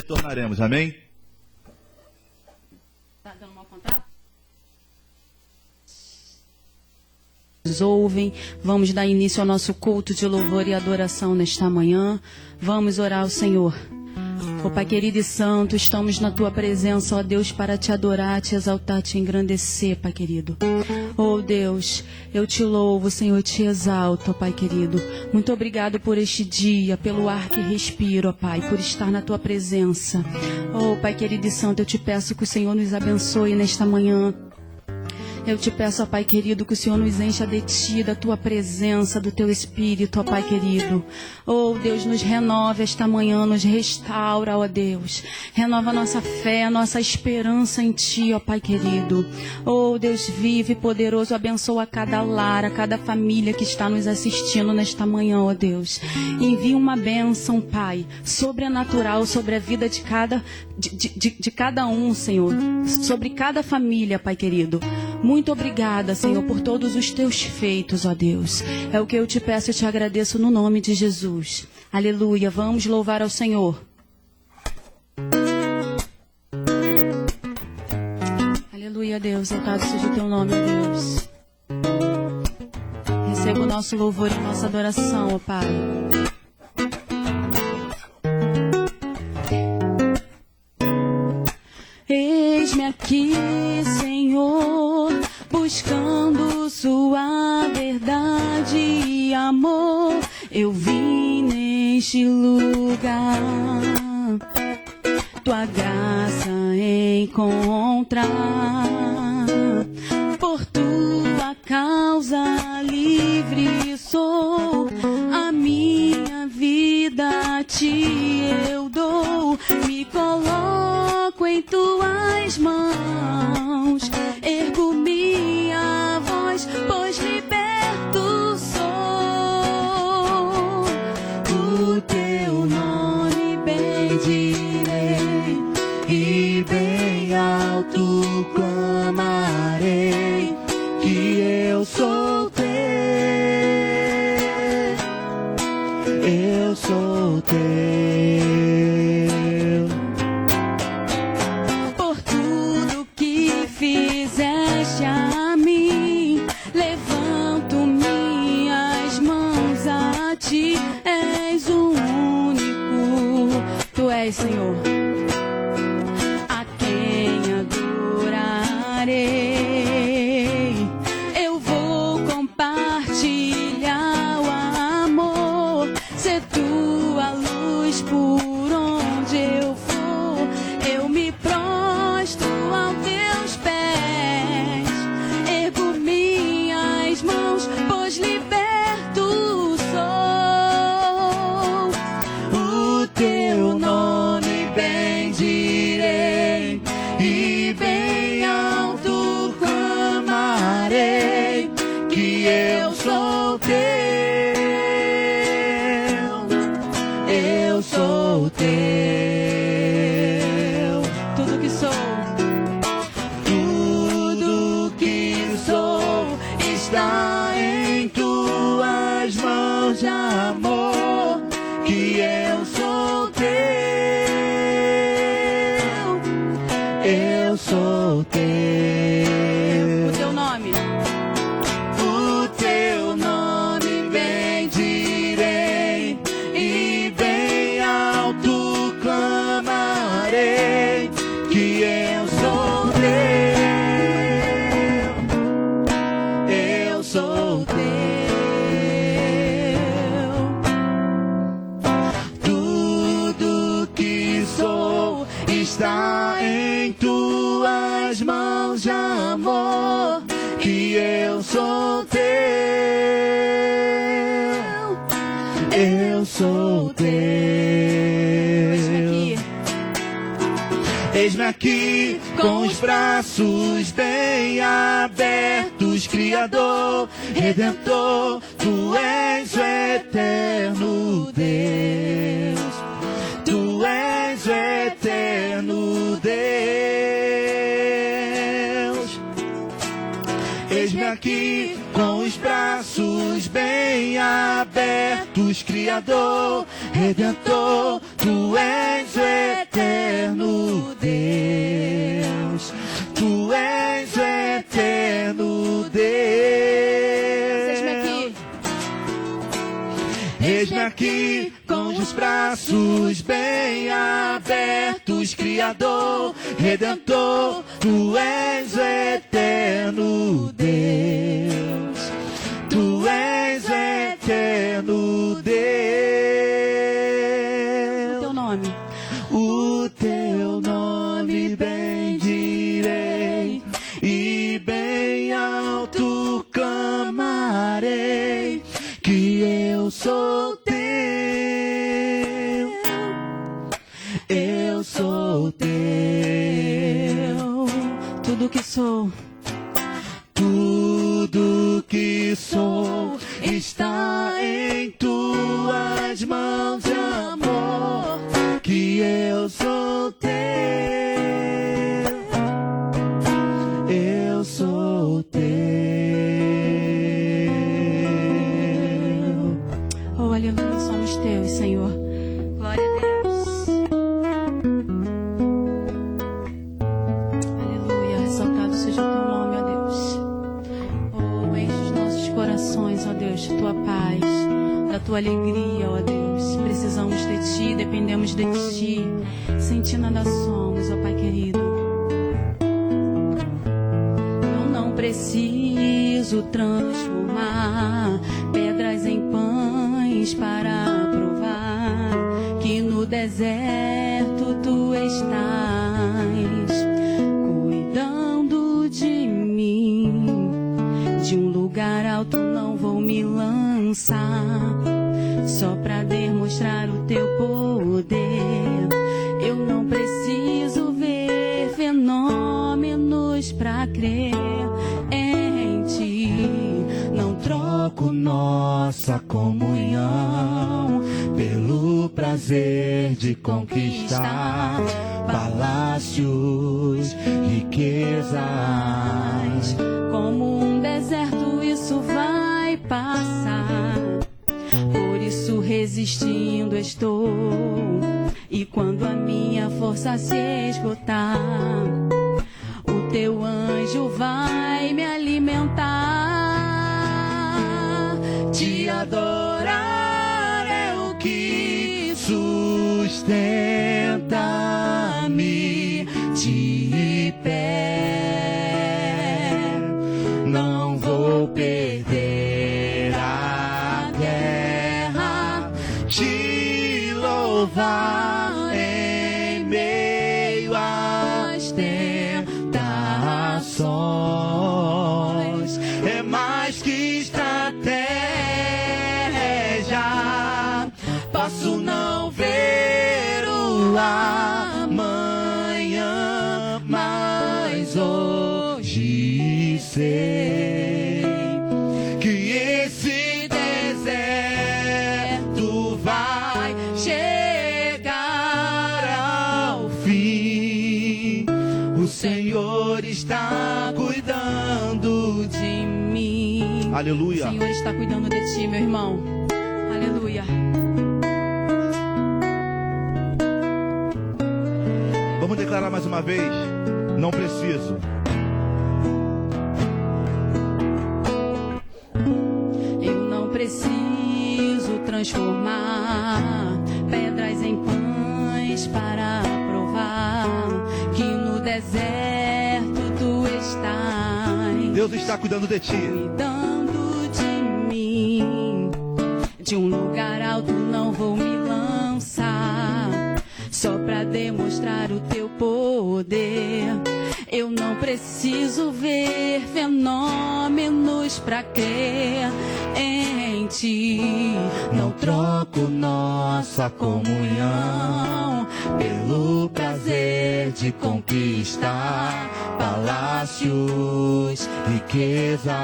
retornaremos, amém? Tá dando mau contato? Nos ouvem, vamos dar início ao nosso culto de louvor e adoração nesta manhã. Vamos orar ao Senhor. Ó Pai querido e santo, estamos na Tua presença, ó Deus, para Te adorar, Te exaltar, Te engrandecer, Pai querido. Ó Deus, eu Te louvo, Senhor, Te exalto, ó Pai querido. Muito obrigado por este dia, pelo ar que respiro, ó Pai, por estar na Tua presença. Ó Pai querido e santo, eu Te peço que o Senhor nos abençoe nesta manhã. Eu te peço, ó Pai querido, que o Senhor nos encha de Ti, da Tua presença, do Teu Espírito, ó Pai querido. Oh Deus, nos renova esta manhã, nos restaura, ó Deus. Renova a nossa fé, a nossa esperança em Ti, ó Pai querido. Oh Deus vive, poderoso, abençoa cada lar, a cada família que está nos assistindo nesta manhã, ó Deus. Envia uma bênção, Pai, sobrenatural sobre a vida de cada um, Senhor. Sobre cada família, Pai querido. Muito obrigada, Senhor, por todos os Teus feitos, ó Deus. É o que eu Te peço e Te agradeço no nome de Jesus. Aleluia. Vamos louvar ao Senhor. Aleluia, Deus. Exaltado seja o Teu nome, ó Deus. Receba o nosso louvor e nossa adoração, ó Pai. Eis-me aqui, Senhor, buscando Sua verdade e amor. Eu vim neste lugar, Tua graça encontrar. Por Tua causa livre sou, a minha vida a Ti eu dou. Me coloco em Tuas mãos, ergo minha voz, pois liberto sou. O Teu nome bendirei e bem alto clamarei que eu sou Teu, eu sou Teu. Por tudo que fizeste a mim, levanto minhas mãos a Ti. És o único, Tu és, Senhor, a quem adorarei. Eu vou compartilhar o amor, ser Tua luz por onde eu for. Eu me prostro aos Teus pés, ergo minhas mãos, pois liberto sou. O Teu nome bendirei e bem alto clamarei que eu sou Teu, eu sou Teu. Tudo que sou, tudo que sou está em Tuas mãos de amor, que eu sou Teu, eu sou Teu. O Teu nome, o Teu nome bendirei e bem alto clamarei que eu sou Teu, eu sou Teu. Tudo que sou está em Tuas mãos de amor, que eu sou Teu, eu sou Teu. Eis-me aqui com os braços bem abertos, Criador, Redentor, Tu és o eterno Deus, Tu és o eterno Deus. Eis-me aqui com os braços bem abertos, Criador, Redentor, Tu Tu és o eterno Deus. Tu és o eterno Deus. Eis-me aqui com os braços bem abertos, Criador, Redentor, Tu és o eterno Deus. Tu és o eterno Deus. O teu nome. O teu nome bendirei e bem alto clamarei que eu sou teu. Eu sou teu. Tudo que sou. Tudo que sou está em tuas mãos de amor, que eu sou teu. Eu sou teu. Oh, aleluia, somos teus, Senhor. Glória a Deus. Aleluia, ressaltado seja o teu nome, ó Deus. Oh, enche os nossos corações, ó Deus, da tua paz, da tua alegria, ó Deus. Precisamos de ti, dependemos de ti. Sem ti nada somos, ó Pai querido. Eu não preciso transformar pedras em pães para provar que no deserto tu estás cuidando de mim. De um lugar alto não vou me lançar só pra demonstrar o teu poder. Eu não preciso ver fenômenos pra crer em ti. Não troco Nossa comunhão pelo prazer de conquistar palácios, riquezas. Como um deserto isso vai passar. Por isso resistindo estou. E quando a minha força se esgotar, o teu anjo vai me alimentar. Te adorar é o que sustenta-me de pé. Não vou perder a guerra. Te louvar em meio às tentações. É mais que estratégia. Posso não ver o amanhã, mas hoje sei que esse deserto vai chegar ao fim. O Senhor está cuidando De mim. Aleluia. O Senhor está cuidando de ti, meu irmão. Aleluia. Vamos declarar mais uma vez. Não preciso. Eu não preciso transformar pedras em pães para provar que no deserto tu estás. Deus está cuidando de ti. Cuidando de mim. De um lugar alto não vou me lançar só pra demonstrar o teu poder. Eu não preciso ver fenômenos pra crer em ti. Não troco nossa comunhão pelo prazer de conquistar palácios, riquezas.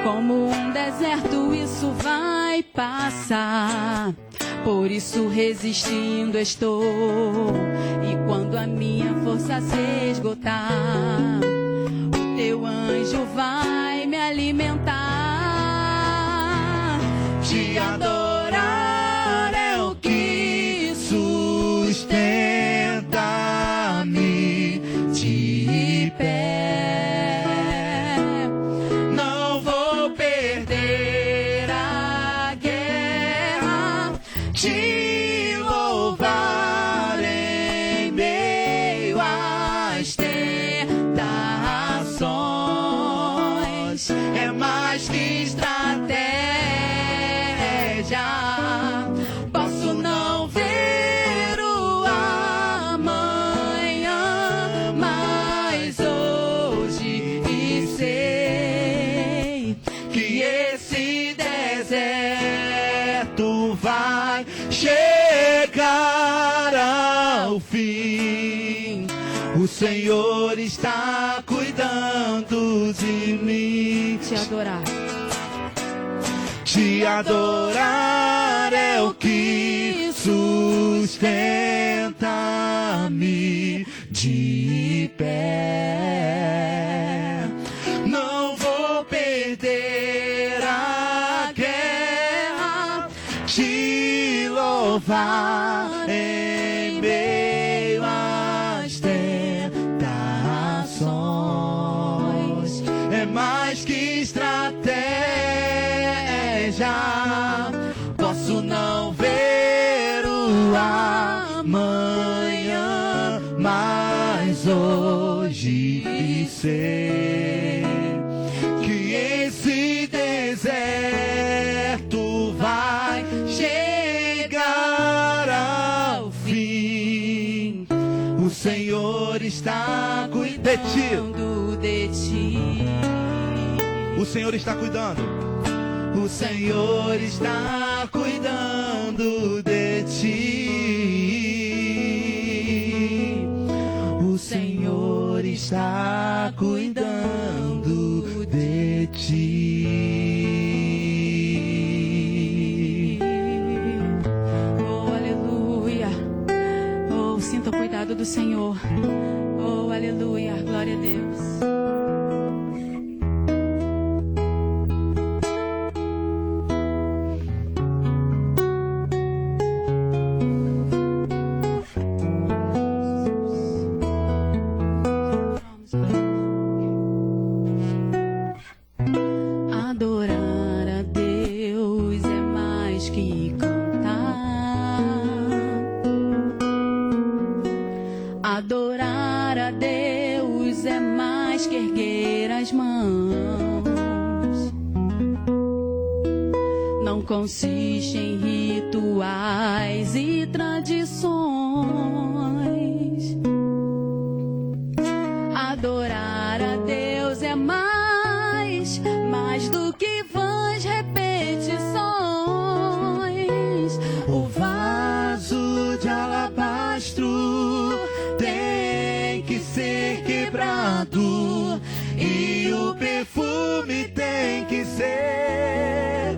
Como um deserto isso vai passar. Por isso resistindo estou. E quando a minha força se esgotar, o teu anjo vai me alimentar. Te adorar é o que Senhor está cuidando de mim. Te adorar. Te adorar é o que sustenta-me de pé. Não vou perder a guerra, te louvar em meio às tentações. É mais que estratégia, posso não ver o amanhã, mas hoje sei que esse deserto vai chegar ao fim. O Senhor está cuidando de ti. O Senhor está cuidando. O Senhor está cuidando de ti. O Senhor está cuidando de ti. Oh, aleluia. Oh, sinta o cuidado do Senhor. Oh, aleluia. Glória a Deus. Adorar a Deus é mais que cantar. Adorar a Deus é mais que erguer as mãos. Não consiste em rituais e tradições. Adorar a Deus é mais do que vãs repetições. O vaso de alabastro tem que ser quebrado e o perfume tem que ser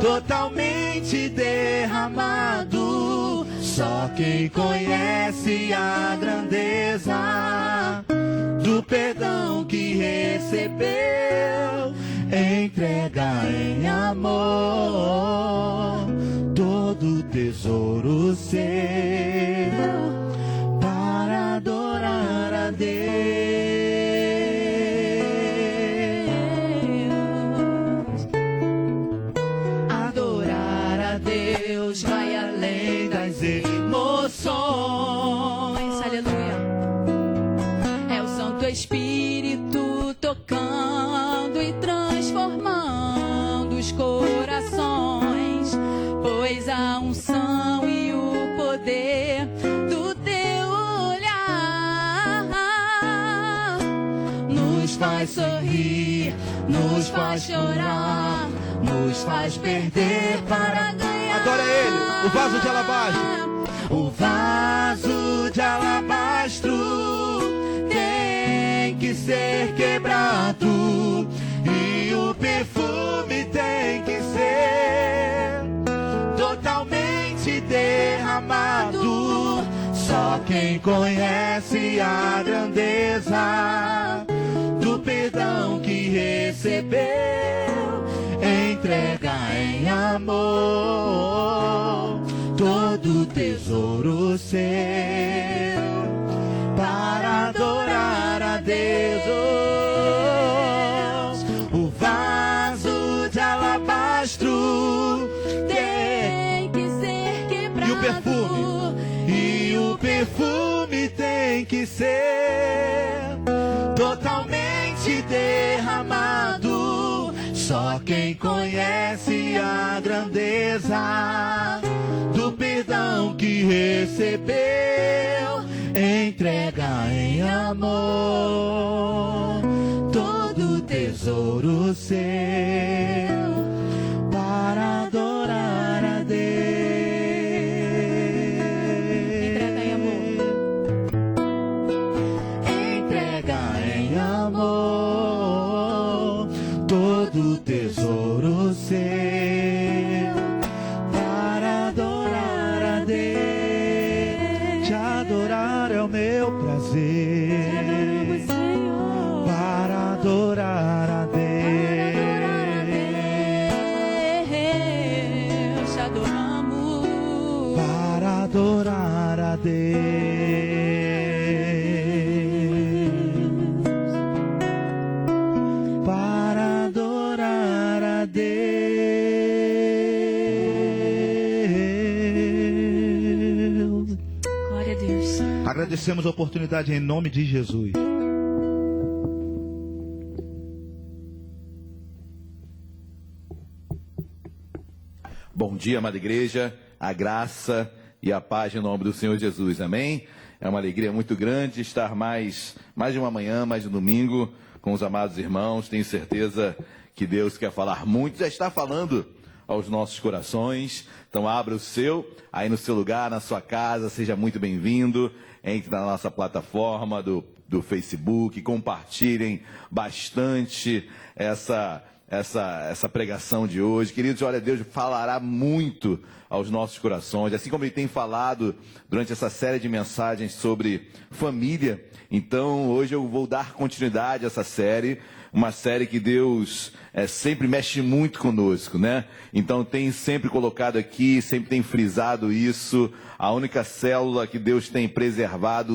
totalmente derramado. Só quem conhece a grandeza do perdão que recebeu entrega em amor todo tesouro seu para adorar a Deus. Adorar a Deus vai além das emoções. Aleluia. É o Santo Espírito tocando e transformando os corações, pois a unção e o poder do teu olhar nos faz sorrir, nos faz chorar, nos faz perder para ganhar. Adora Ele, o vaso de alabastro. O vaso de alabastro tem que ser quebrado e o perfume tem que ser totalmente derramado. Só quem conhece a grandeza do perdão que recebeu entrega em amor todo tesouro seu para adorar a Deus. O vaso de alabastro tem que ser quebrado e o perfume tem que ser totalmente derramado. Só quem conhece a grandeza do perdão que recebeu entrega em amor todo tesouro seu para adorar a Deus. Entrega em amor. agradecemos a oportunidade em nome de Jesus. Bom dia, amada igreja, a graça e a paz em nome do Senhor Jesus, amém? É uma alegria muito grande estar mais de uma manhã, mais de um domingo com os amados irmãos. Tenho certeza que Deus quer falar muito, já está falando aos nossos corações. Então abra o seu, aí no seu lugar, na sua casa, seja muito bem-vindo. Entre na nossa plataforma do Facebook, compartilhem bastante essa pregação de hoje. Queridos, olha, Deus falará muito aos nossos corações, assim como Ele tem falado durante essa série de mensagens sobre família. Então, hoje eu vou dar continuidade a essa série, uma série que Deus sempre mexe muito conosco, né? Então, tem sempre colocado aqui, sempre tem frisado isso, a única célula que Deus tem preservado,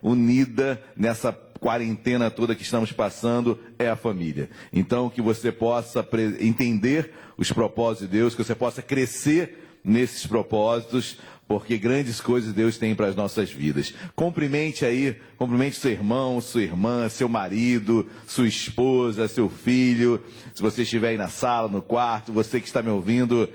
unida nessa quarentena toda que estamos passando é a família. Então, que você possa entender os propósitos de Deus, que você possa crescer nesses propósitos, porque grandes coisas Deus tem para as nossas vidas. Cumprimente seu irmão, sua irmã, seu marido, sua esposa, seu filho. Se você estiver aí na sala, no quarto, você que está me ouvindo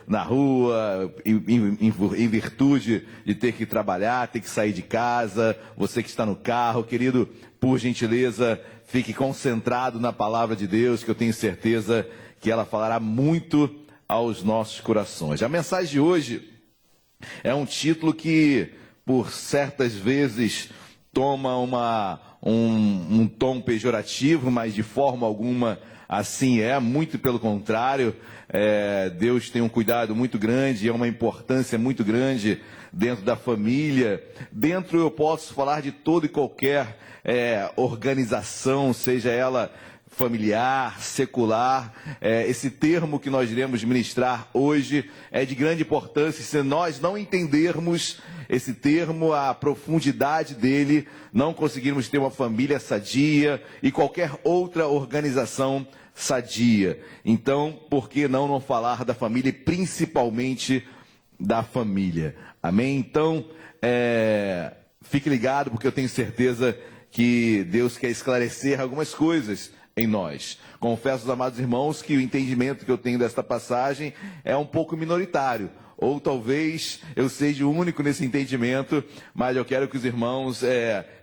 na rua, em virtude de ter que trabalhar, ter que sair de casa, você que está no carro, querido, por gentileza, fique concentrado na palavra de Deus, que eu tenho certeza que ela falará muito aos nossos corações. A mensagem de hoje é um título que, por certas vezes, toma um tom pejorativo, mas de forma alguma assim muito pelo contrário. Deus tem um cuidado muito grande, é uma importância muito grande dentro da família. Dentro, eu posso falar de toda e qualquer organização, seja ela familiar, secular. Esse termo que nós iremos ministrar hoje é de grande importância. Se nós não entendermos esse termo, a profundidade dele, não conseguirmos ter uma família sadia e qualquer outra organização sadia. Então, por que não falar da família e principalmente da família? Amém? Então, fique ligado, porque eu tenho certeza que Deus quer esclarecer algumas coisas em nós. Confesso aos amados irmãos que o entendimento que eu tenho desta passagem é um pouco minoritário, ou talvez eu seja o único nesse entendimento, mas eu quero que os irmãos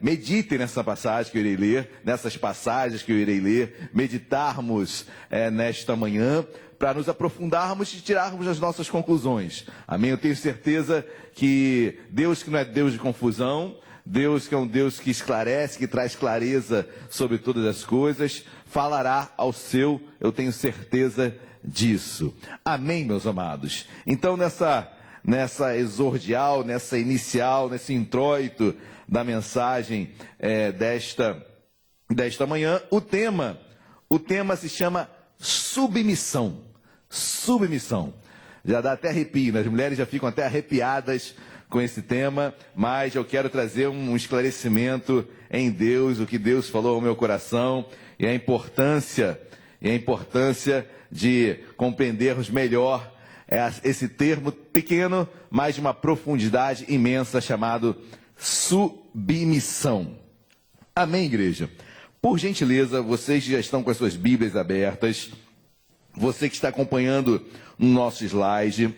meditem nessa passagem que eu irei ler, nessas passagens que eu irei ler, meditarmos nesta manhã, para nos aprofundarmos e tirarmos as nossas conclusões. Amém? Eu tenho certeza que Deus, que não é Deus de confusão, Deus que é um Deus que esclarece, que traz clareza sobre todas as coisas, falará ao seu, eu tenho certeza disso. Amém, meus amados? Então, nessa exordial, nessa inicial, nesse introito da mensagem desta manhã, o tema se chama submissão. Submissão. Já dá até arrepio, né? As mulheres já ficam até arrepiadas com esse tema, mas eu quero trazer um esclarecimento em Deus, o que Deus falou ao meu coração, e a importância de compreendermos melhor esse termo pequeno, mas de uma profundidade imensa, chamado submissão. Amém, igreja? Por gentileza, vocês já estão com as suas Bíblias abertas, você que está acompanhando no nosso slide,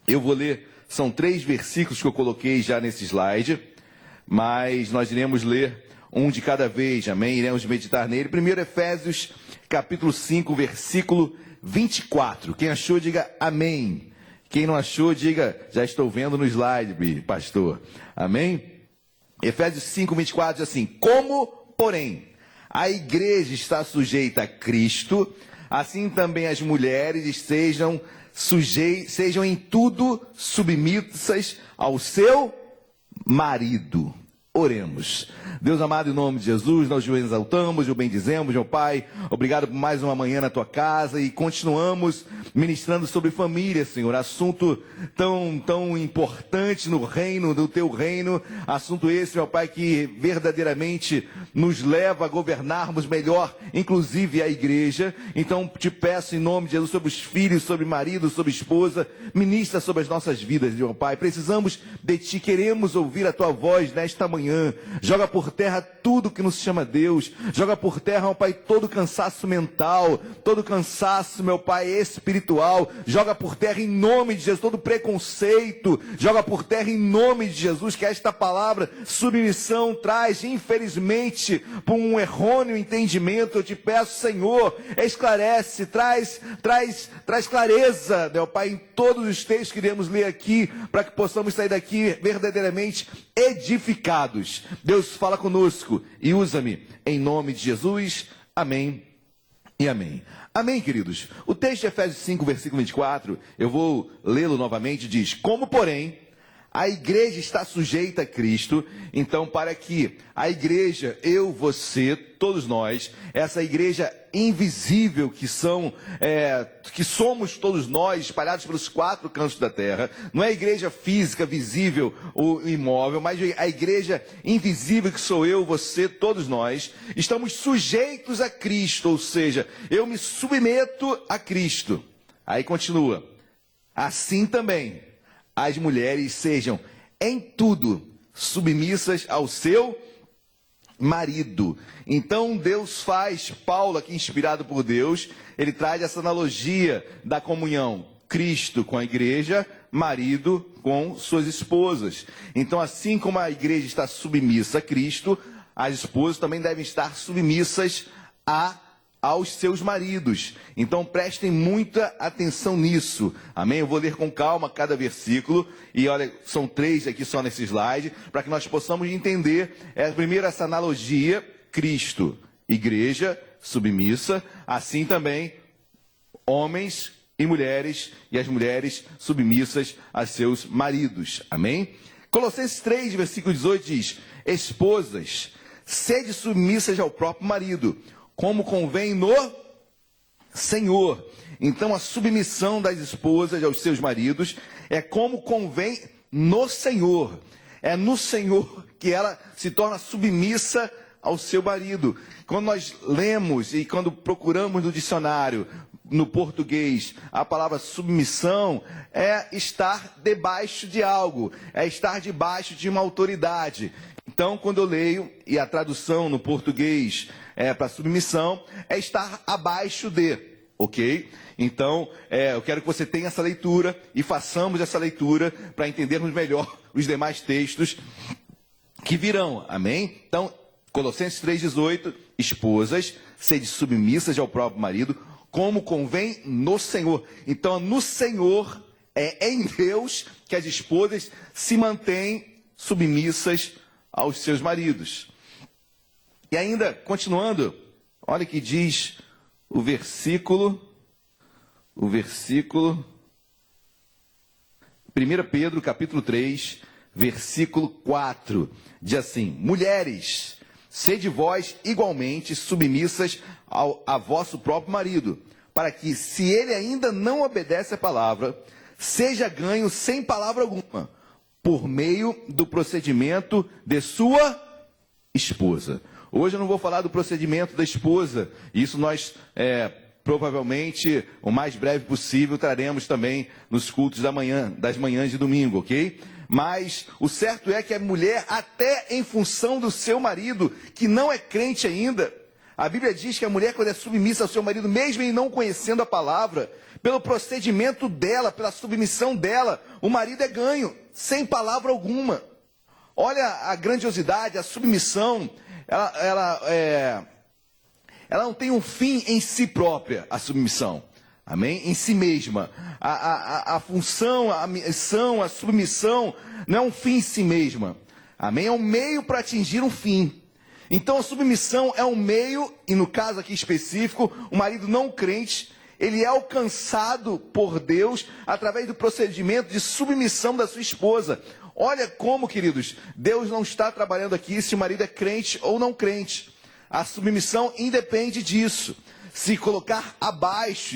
eu vou ler. São 3 versículos que eu coloquei já nesse slide, mas nós iremos ler um de cada vez, amém? Iremos meditar nele. Primeiro, Efésios, capítulo 5, versículo 24. Quem achou, diga amém. Quem não achou, diga, já estou vendo no slide, pastor. Amém? Efésios 5, 24 diz assim: como, porém, a igreja está sujeita a Cristo, assim também as mulheres sejam em tudo submissas ao seu marido. Oremos. Deus amado, em nome de Jesus, nós o exaltamos, o bendizemos, meu Pai. Obrigado por mais uma manhã na tua casa e continuamos ministrando sobre família, Senhor. Assunto tão importante no reino, do teu reino. Assunto esse, meu Pai, que verdadeiramente nos leva a governarmos melhor, inclusive a igreja. Então, te peço em nome de Jesus, sobre os filhos, sobre marido, sobre esposa, ministra sobre as nossas vidas, meu Pai. Precisamos de ti, queremos ouvir a tua voz nesta manhã. Joga por terra tudo que nos chama Deus. Joga por terra, meu Pai, todo cansaço mental, todo cansaço, meu Pai, espiritual. Joga por terra em nome de Jesus todo preconceito. Joga por terra em nome de Jesus, que esta palavra submissão traz, infelizmente, por um errôneo entendimento. Eu te peço, Senhor, esclarece, traz clareza, meu Pai, em todos os textos que iremos ler aqui, para que possamos sair daqui verdadeiramente edificados. Deus, fala conosco e usa-me em nome de Jesus. Amém e amém. Amém, queridos. O texto de Efésios 5, versículo 24, eu vou lê-lo novamente, diz: como, porém, a igreja está sujeita a Cristo, então para que a igreja, eu, você, todos nós, essa igreja invisível que somos todos nós, espalhados pelos 4 cantos da terra, não é a igreja física, visível ou imóvel, mas a igreja invisível que sou eu, você, todos nós, estamos sujeitos a Cristo, ou seja, eu me submeto a Cristo. Aí continua: assim também as mulheres sejam em tudo submissas ao seu marido. Então Deus faz, Paulo aqui inspirado por Deus, ele traz essa analogia da comunhão, Cristo com a igreja, marido com suas esposas. Então, assim como a igreja está submissa a Cristo, as esposas também devem estar submissas aos seus maridos. Então prestem muita atenção nisso, amém? Eu vou ler com calma cada versículo, e olha, são 3 aqui só nesse slide, para que nós possamos entender, primeiro essa analogia, Cristo, igreja, submissa, assim também, homens e as mulheres submissas a seus maridos, amém? Colossenses 3, versículo 18 diz: esposas, sede submissas ao próprio marido, como convém no Senhor. Então a submissão das esposas aos seus maridos é como convém no Senhor. É no Senhor que ela se torna submissa ao seu marido. Quando nós lemos e quando procuramos no dicionário, no português, a palavra submissão é estar debaixo de algo, é estar debaixo de uma autoridade. Então, quando eu leio, e a tradução no português para submissão, é estar abaixo de, ok? Então, eu quero que você tenha essa leitura e façamos essa leitura para entendermos melhor os demais textos que virão, amém? Então, Colossenses 3,18, esposas, sede submissas ao próprio marido, como convém no Senhor. Então, no Senhor, é em Deus que as esposas se mantêm submissas aos seus maridos. E ainda, continuando, olha que diz o versículo 1 Pedro, capítulo 3, versículo 4, diz assim: mulheres, sede vós igualmente submissas a vosso próprio marido, para que, se ele ainda não obedece à palavra, seja ganho sem palavra alguma, por meio do procedimento de sua esposa. Hoje eu não vou falar do procedimento da esposa, isso nós provavelmente, o mais breve possível, traremos também nos cultos das manhãs de domingo, ok? Mas o certo é que a mulher, até em função do seu marido, que não é crente ainda, a Bíblia diz que a mulher, quando é submissa ao seu marido, mesmo em não conhecendo a palavra, pelo procedimento dela, pela submissão dela, o marido é ganho, sem palavra alguma. Olha a grandiosidade, a submissão, ela não tem um fim em si própria, a submissão, amém? Em si mesma. A função, a missão, a submissão não é um fim em si mesma, amém? É um meio para atingir um fim. Então a submissão é um meio, e no caso aqui específico, o marido não crente, ele é alcançado por Deus através do procedimento de submissão da sua esposa. Olha como, queridos, Deus não está trabalhando aqui se o marido é crente ou não crente. A submissão independe disso. Se colocar abaixo,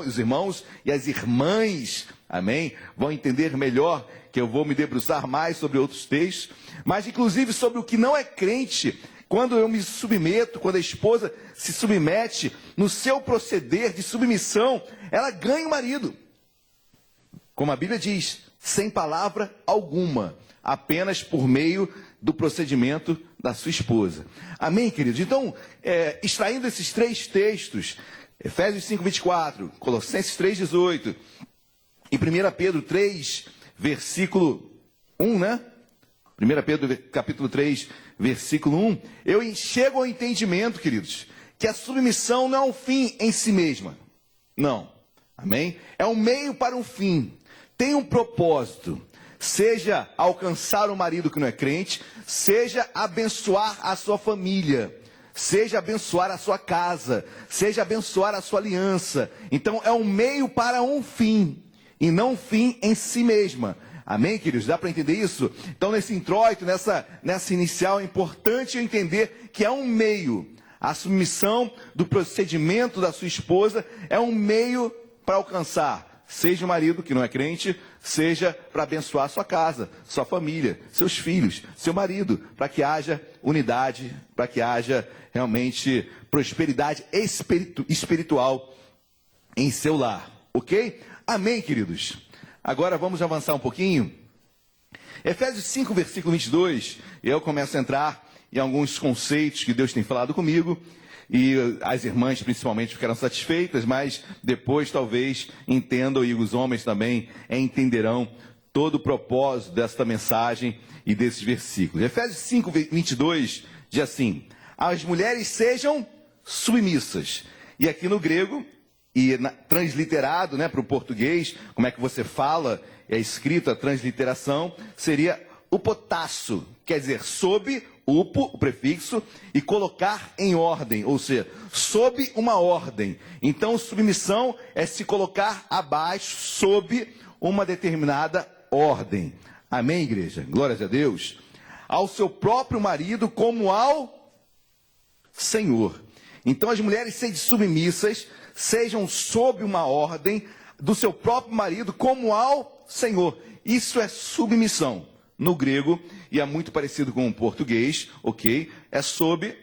os irmãos e as irmãs, amém, vão entender melhor, que eu vou me debruçar mais sobre outros textos, mas inclusive sobre o que não é crente. Quando eu me submeto, quando a esposa se submete, no seu proceder de submissão, ela ganha o marido. Como a Bíblia diz, sem palavra alguma, apenas por meio do procedimento da sua esposa. Amém, queridos? Então, extraindo esses três textos, Efésios 5:24, Colossenses 3:18 e 1 Pedro 3, versículo 1, né? 1 Pedro capítulo 3, versículo 1, eu chego ao entendimento, queridos, que a submissão não é um fim em si mesma. Não. Amém? É um meio para um fim. Tem um propósito. Seja alcançar o marido que não é crente, seja abençoar a sua família, seja abençoar a sua casa, seja abençoar a sua aliança. Então é um meio para um fim, e não um fim em si mesma. Amém, queridos? Dá para entender isso? Então nesse introito, nessa inicial, é importante eu entender que é um meio. A submissão do procedimento da sua esposa é um meio para alcançar, seja o marido que não é crente, seja para abençoar sua casa, sua família, seus filhos, seu marido, para que haja unidade, para que haja realmente prosperidade espiritual em seu lar, ok? Amém, queridos? Agora vamos avançar um pouquinho. Efésios 5, versículo 22, eu começo a entrar em alguns conceitos que Deus tem falado comigo, e as irmãs principalmente ficaram satisfeitas, mas depois talvez entendam, e os homens também entenderão todo o propósito desta mensagem e desses versículos. Efésios 5, 22 diz assim: as mulheres sejam submissas. E aqui no grego, e transliterado, né, para o português, como é que você fala, é escrito a transliteração, seria upotasso, quer dizer, sob, upo, o prefixo, e colocar em ordem, ou seja, sob uma ordem. Então, submissão é se colocar abaixo, sob uma determinada ordem. Amém, igreja? Glórias a Deus. Ao seu próprio marido como ao Senhor. Então, as mulheres sejam submissas, sejam sob uma ordem do seu próprio marido como ao Senhor. Isso é submissão. No grego, e é muito parecido com o português, ok? É sob,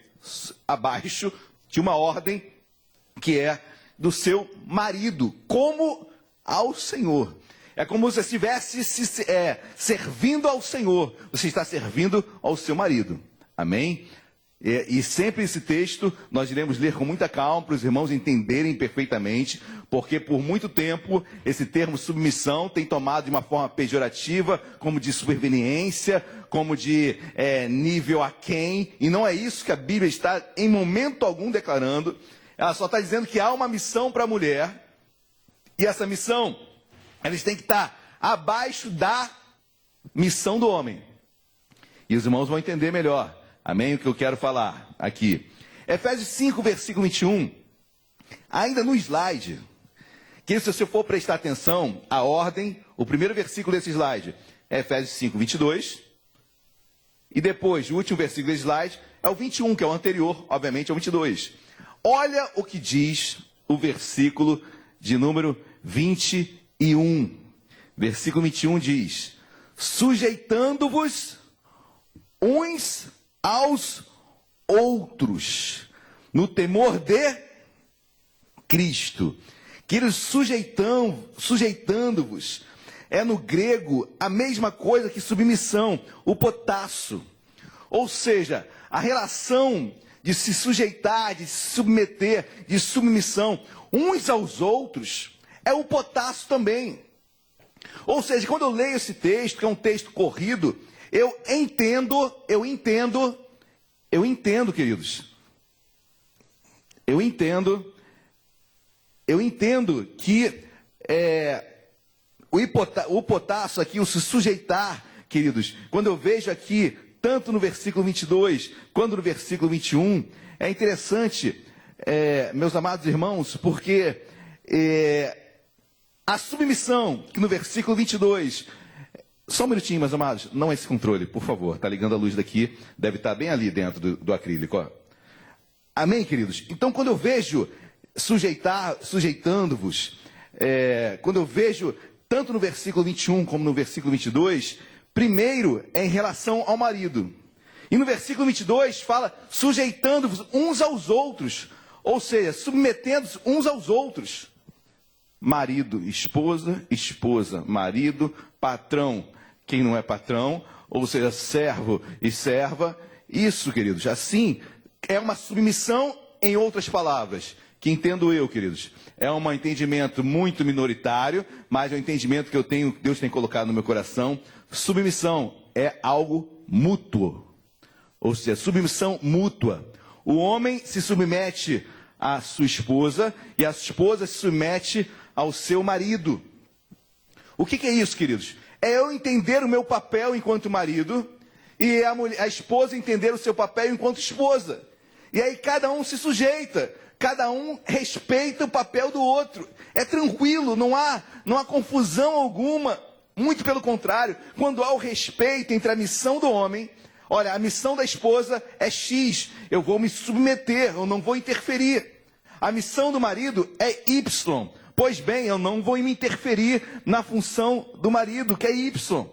abaixo de uma ordem que é do seu marido, como ao Senhor. É como se você estivesse servindo ao Senhor, você está servindo ao seu marido. Amém? E sempre esse texto nós iremos ler com muita calma para os irmãos entenderem perfeitamente, porque por muito tempo esse termo submissão tem tomado de uma forma pejorativa, como de superveniência, como de nível aquém, e não é isso que a Bíblia está em momento algum declarando. Ela só está dizendo que há uma missão para a mulher, e essa missão, eles têm que estar abaixo da missão do homem. E os irmãos vão entender melhor. Amém? O que eu quero falar aqui. Efésios 5, versículo 21. Ainda no slide, que se você for prestar atenção, a ordem, o primeiro versículo desse slide é Efésios 5, 22. E depois, o último versículo desse slide é o 21, que é o anterior, obviamente, ao 22. Olha o que diz o versículo de número 21. Versículo 21 diz: sujeitando-vos uns aos outros, no temor de Cristo. Queridos, sujeitando-vos, é no grego a mesma coisa que submissão, o potasso. Ou seja, a relação de se sujeitar, de se submeter, de submissão uns aos outros, é o potasso também. Ou seja, quando eu leio esse texto, que é um texto corrido, eu entendo, queridos. Eu entendo que o potasso aqui, o se sujeitar, queridos, quando eu vejo aqui, tanto no versículo 22, quanto no versículo 21, é interessante, meus amados irmãos, porque a submissão, que no versículo 22 Só um minutinho, meus amados. Não esse controle, por favor. Tá ligando a luz daqui. Deve estar bem ali dentro do acrílico. Ó. Amém, queridos? Então, quando eu vejo sujeitando-vos, quando eu vejo, tanto no versículo 21 como no versículo 22, primeiro é em relação ao marido. E no versículo 22 fala sujeitando-vos uns aos outros. Ou seja, submetendo-se uns aos outros. Marido, esposa, esposa, marido, patrão, quem não é patrão, ou seja, servo e serva. Isso, queridos, assim, é uma submissão, em outras palavras, que entendo eu, queridos, é um entendimento muito minoritário, mas é um entendimento que eu tenho, Deus tem colocado no meu coração. Submissão é algo mútuo, ou seja, submissão mútua. O homem se submete à sua esposa e a esposa se submete ao seu marido. O que é isso, queridos? É eu entender o meu papel enquanto marido e a esposa entender o seu papel enquanto esposa. E aí cada um se sujeita, cada um respeita o papel do outro. É tranquilo, não há confusão alguma. Muito pelo contrário, quando há o respeito entre a missão do homem, olha, a missão da esposa é X, eu vou me submeter, eu não vou interferir. A missão do marido é Y. Pois bem, eu não vou me interferir na função do marido, que é Y.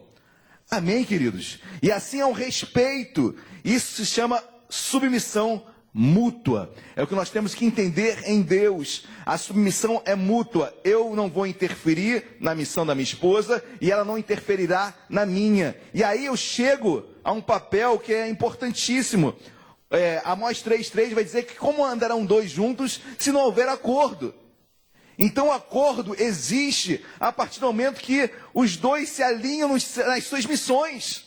Amém, queridos? E assim é um respeito. Isso se chama submissão mútua. É o que nós temos que entender em Deus. A submissão é mútua. Eu não vou interferir na missão da minha esposa e ela não interferirá na minha. E aí eu chego a um papel que é importantíssimo. Amós 3:3 vai dizer que como andarão dois juntos se não houver acordo? Então o acordo existe a partir do momento que os dois se alinham nas suas missões.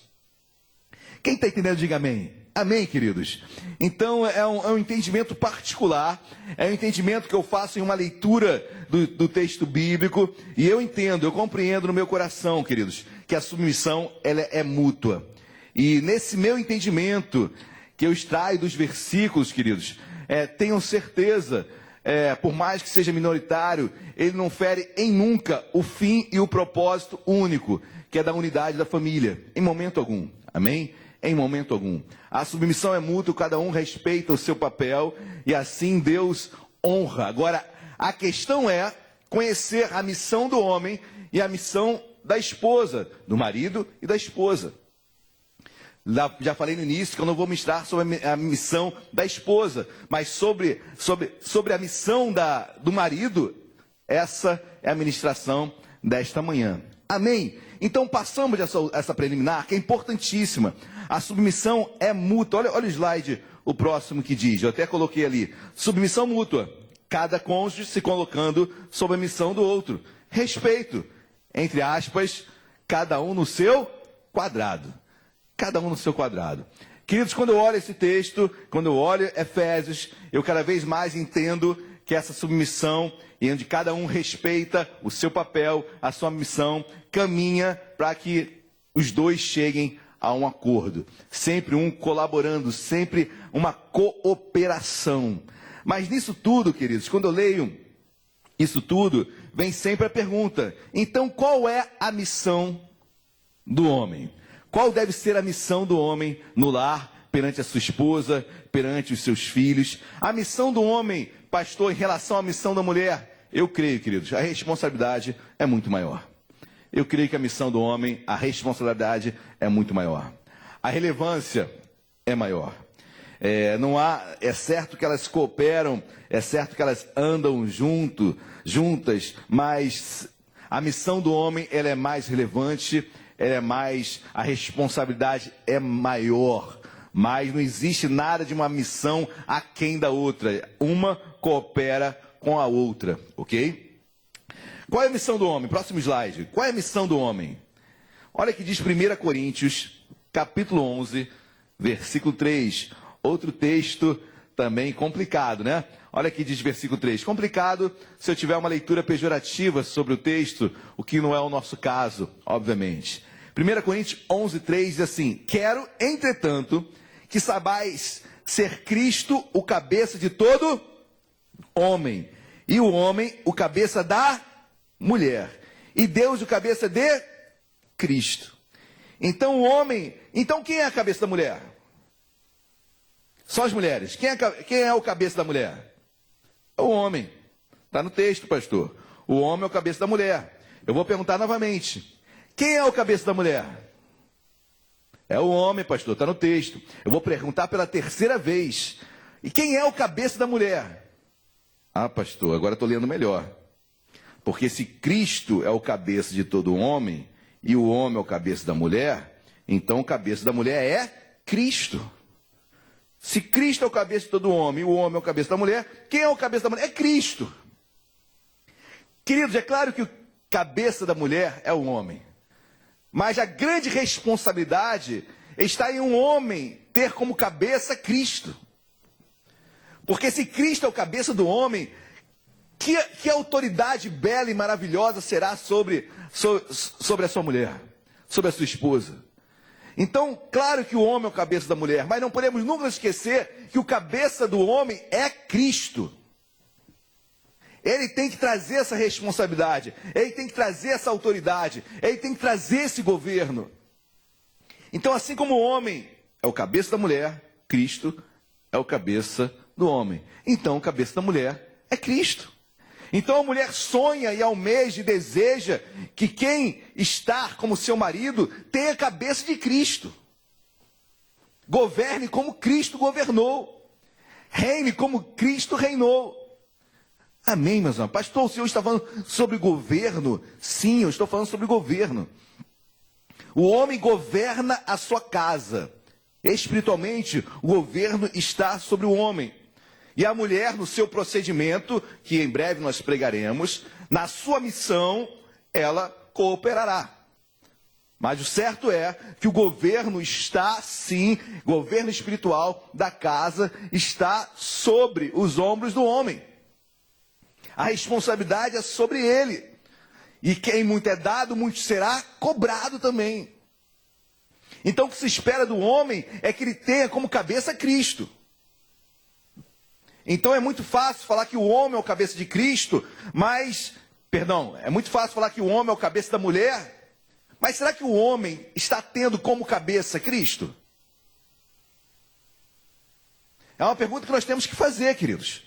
Quem está entendendo, diga amém. Amém, queridos? Então é um entendimento particular, é um entendimento que eu faço em uma leitura do texto bíblico, e eu compreendo no meu coração, queridos, que a submissão ela é mútua. E nesse meu entendimento, que eu extraio dos versículos, queridos, tenham certeza, por mais que seja minoritário, ele não fere em nunca o fim e o propósito único, que é da unidade da família, em momento algum, amém? Em momento algum. A submissão é mútua, cada um respeita o seu papel, e assim Deus honra. Agora, a questão é conhecer a missão do homem e a missão da esposa, do marido e da esposa. Já falei no início que eu não vou ministrar sobre a missão da esposa, mas sobre a missão do marido, essa é a ministração desta manhã. Amém? Então passamos essa preliminar, que é importantíssima. A submissão é mútua. Olha o slide, o próximo que diz, eu até coloquei ali. Submissão mútua. Cada cônjuge se colocando sob a missão do outro. Respeito, entre aspas, cada um no seu quadrado. Cada um no seu quadrado. Queridos, quando eu olho esse texto, quando eu olho Efésios, eu cada vez mais entendo que essa submissão, e onde cada um respeita o seu papel, a sua missão, caminha para que os dois cheguem a um acordo. Sempre um colaborando, sempre uma cooperação. Mas nisso tudo, queridos, quando eu leio isso tudo, vem sempre a pergunta: então qual é a missão do homem? Qual deve ser a missão do homem no lar, perante a sua esposa, perante os seus filhos? A missão do homem, pastor, em relação à missão da mulher, eu creio, queridos, a responsabilidade é muito maior. Eu creio que a missão do homem, a responsabilidade é muito maior. A relevância é maior. É certo que elas cooperam, é certo que elas andam juntas, mas a missão do homem ela é mais relevante, a responsabilidade é maior, mas não existe nada de uma missão aquém da outra. Uma coopera com a outra, ok? Qual é a missão do homem? Próximo slide. Qual é a missão do homem? Olha que diz 1 Coríntios, capítulo 11, versículo 3. Outro texto também complicado, né? Olha que diz versículo 3. Complicado se eu tiver uma leitura pejorativa sobre o texto, o que não é o nosso caso, obviamente. 1 Coríntios 11, 3 diz assim: quero, entretanto, que saibais ser Cristo o cabeça de todo homem, e o homem o cabeça da mulher, e Deus o cabeça de Cristo. Então o homem... Então quem é a cabeça da mulher? Só as mulheres. Quem é o cabeça da mulher? É o homem. Está no texto, pastor. O homem é o cabeça da mulher. Eu vou perguntar novamente. Quem é o cabeça da mulher? É o homem, pastor. Está no texto. Eu vou perguntar pela terceira vez. E quem é o cabeça da mulher? Ah, pastor, agora estou lendo melhor. Porque se Cristo é o cabeça de todo homem, e o homem é o cabeça da mulher, então o cabeça da mulher é Cristo. Se Cristo é o cabeça de todo homem, e o homem é o cabeça da mulher, quem é o cabeça da mulher? É Cristo. Queridos, é claro que o cabeça da mulher é o homem. Mas a grande responsabilidade está em um homem ter como cabeça Cristo. Porque se Cristo é o cabeça do homem, que autoridade bela e maravilhosa será sobre a sua mulher, sobre a sua esposa? Então, claro que o homem é o cabeça da mulher, mas não podemos nunca esquecer que o cabeça do homem é Cristo. Ele tem que trazer essa responsabilidade, ele tem que trazer essa autoridade, ele tem que trazer esse governo. Então, assim como o homem é o cabeça da mulher, Cristo é o cabeça do homem. Então, o cabeça da mulher é Cristo. Então, a mulher sonha e almeja e deseja que quem está como seu marido tenha a cabeça de Cristo. Governe como Cristo governou. Reine como Cristo reinou. Amém, meus irmãos. Pastor, o senhor está falando sobre governo? Sim, eu estou falando sobre governo. O homem governa a sua casa. Espiritualmente, o governo está sobre o homem. E a mulher, no seu procedimento, que em breve nós pregaremos, na sua missão, ela cooperará. Mas o certo é que o governo está, sim, governo espiritual da casa, está sobre os ombros do homem. A responsabilidade é sobre ele. E quem muito é dado, muito será cobrado também. Então o que se espera do homem é que ele tenha como cabeça Cristo. Então é muito fácil falar que o homem é o cabeça de Cristo, é muito fácil falar que o homem é o cabeça da mulher, mas será que o homem está tendo como cabeça Cristo? É uma pergunta que nós temos que fazer, queridos.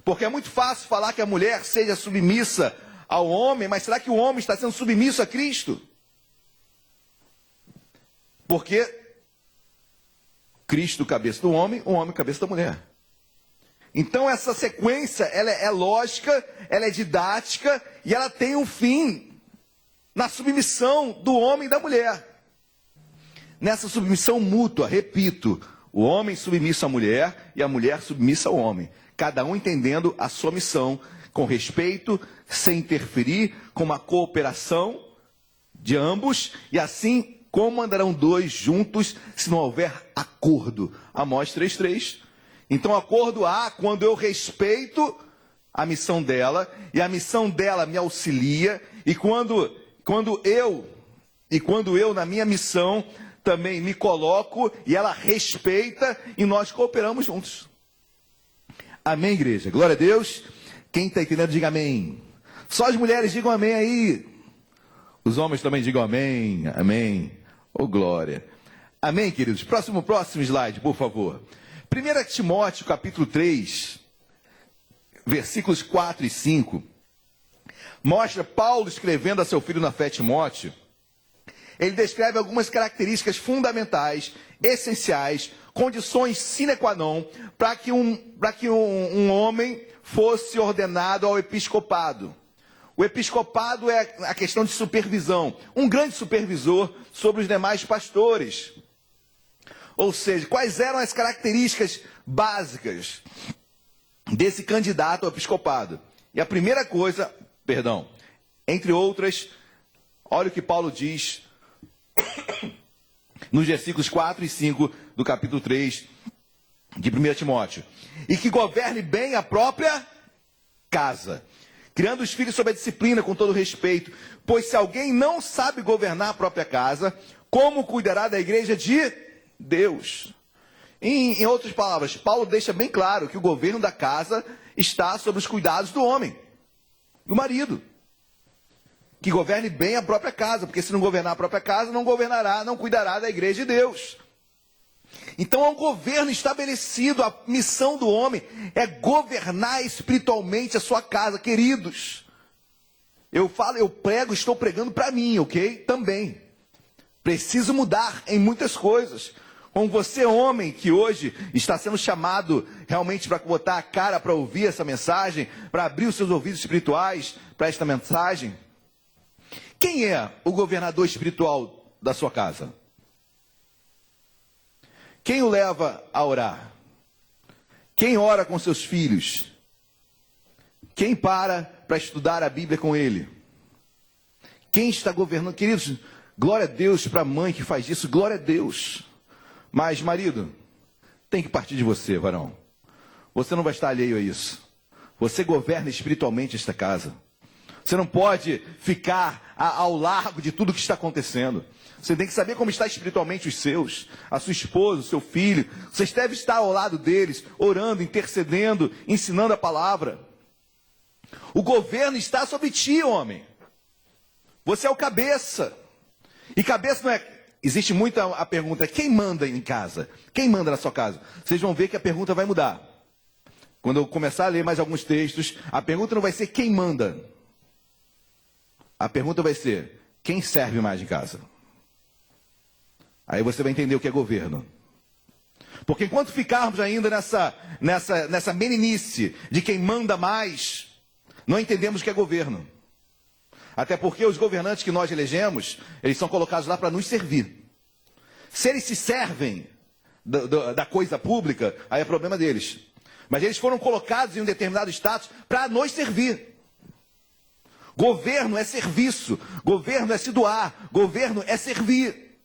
Porque é muito fácil falar que a mulher seja submissa ao homem, mas será que o homem está sendo submisso a Cristo? Porque Cristo cabeça do homem, o homem cabeça da mulher. Então essa sequência, ela é lógica, ela é didática e ela tem um fim na submissão do homem e da mulher. Nessa submissão mútua, repito, o homem submisso à mulher e a mulher submissa ao homem. Cada um entendendo a sua missão com respeito, sem interferir, com uma cooperação de ambos, e assim como andarão dois juntos se não houver acordo. Amós 3:3. Então acordo há quando eu respeito a missão dela, e a missão dela me auxilia, e quando eu na minha missão também me coloco, e ela respeita, e nós cooperamos juntos. Amém, igreja? Glória a Deus. Quem está entendendo, diga amém. Só as mulheres digam amém aí. Os homens também digam amém, amém. Oh, glória. Amém, queridos? Próximo slide, por favor. 1 Timóteo, capítulo 3, versículos 4 e 5, mostra Paulo escrevendo a seu filho na fé, Timóteo. Ele descreve algumas características fundamentais, essenciais, condições sine qua non, para que um homem fosse ordenado ao episcopado. O episcopado é a questão de supervisão, um grande supervisor sobre os demais pastores. Ou seja, quais eram as características básicas desse candidato ao episcopado? E a primeira coisa, entre outras, olha o que Paulo diz nos versículos 4 e 5 do capítulo 3 de 1 Timóteo. E que governe bem a própria casa, criando os filhos sob a disciplina com todo respeito. Pois se alguém não sabe governar a própria casa, como cuidará da igreja de Deus? Em outras palavras, Paulo deixa bem claro que o governo da casa está sob os cuidados do homem, do marido. que governe bem a própria casa, porque se não governar a própria casa, não governará, não cuidará da igreja de Deus. Então há um governo estabelecido, a missão do homem é governar espiritualmente a sua casa, queridos. Eu prego, estou pregando para mim, ok? Também. Preciso mudar em muitas coisas. Como você, homem, que hoje está sendo chamado realmente para botar a cara para ouvir essa mensagem, para abrir os seus ouvidos espirituais para esta mensagem. Quem é o governador espiritual da sua casa? Quem o leva a orar? Quem ora com seus filhos? Quem para estudar a Bíblia com ele? Quem está governando? Queridos, glória a Deus para a mãe que faz isso, glória a Deus. Mas, marido, tem que partir de você, varão. Você não vai estar alheio a isso. Você governa espiritualmente esta casa. Você não pode ficar ao largo de tudo que está acontecendo. Você tem que saber como está espiritualmente os seus, a sua esposa, o seu filho. Vocês devem estar ao lado deles, orando, intercedendo, ensinando a palavra. O governo está sobre ti, homem. Você é o cabeça. E cabeça não é... Existe muita a pergunta, quem manda em casa? Quem manda na sua casa? Vocês vão ver que a pergunta vai mudar. Quando eu começar a ler mais alguns textos, a pergunta não vai ser quem manda. A pergunta vai ser, quem serve mais em casa? Aí você vai entender o que é governo. Porque enquanto ficarmos ainda nessa meninice de quem manda mais, não entendemos o que é governo. Até porque os governantes que nós elegemos, eles são colocados lá para nos servir. Se eles se servem da coisa pública, aí é problema deles. Mas eles foram colocados em um determinado status para nos servir. Governo é serviço, governo é se doar, governo é servir.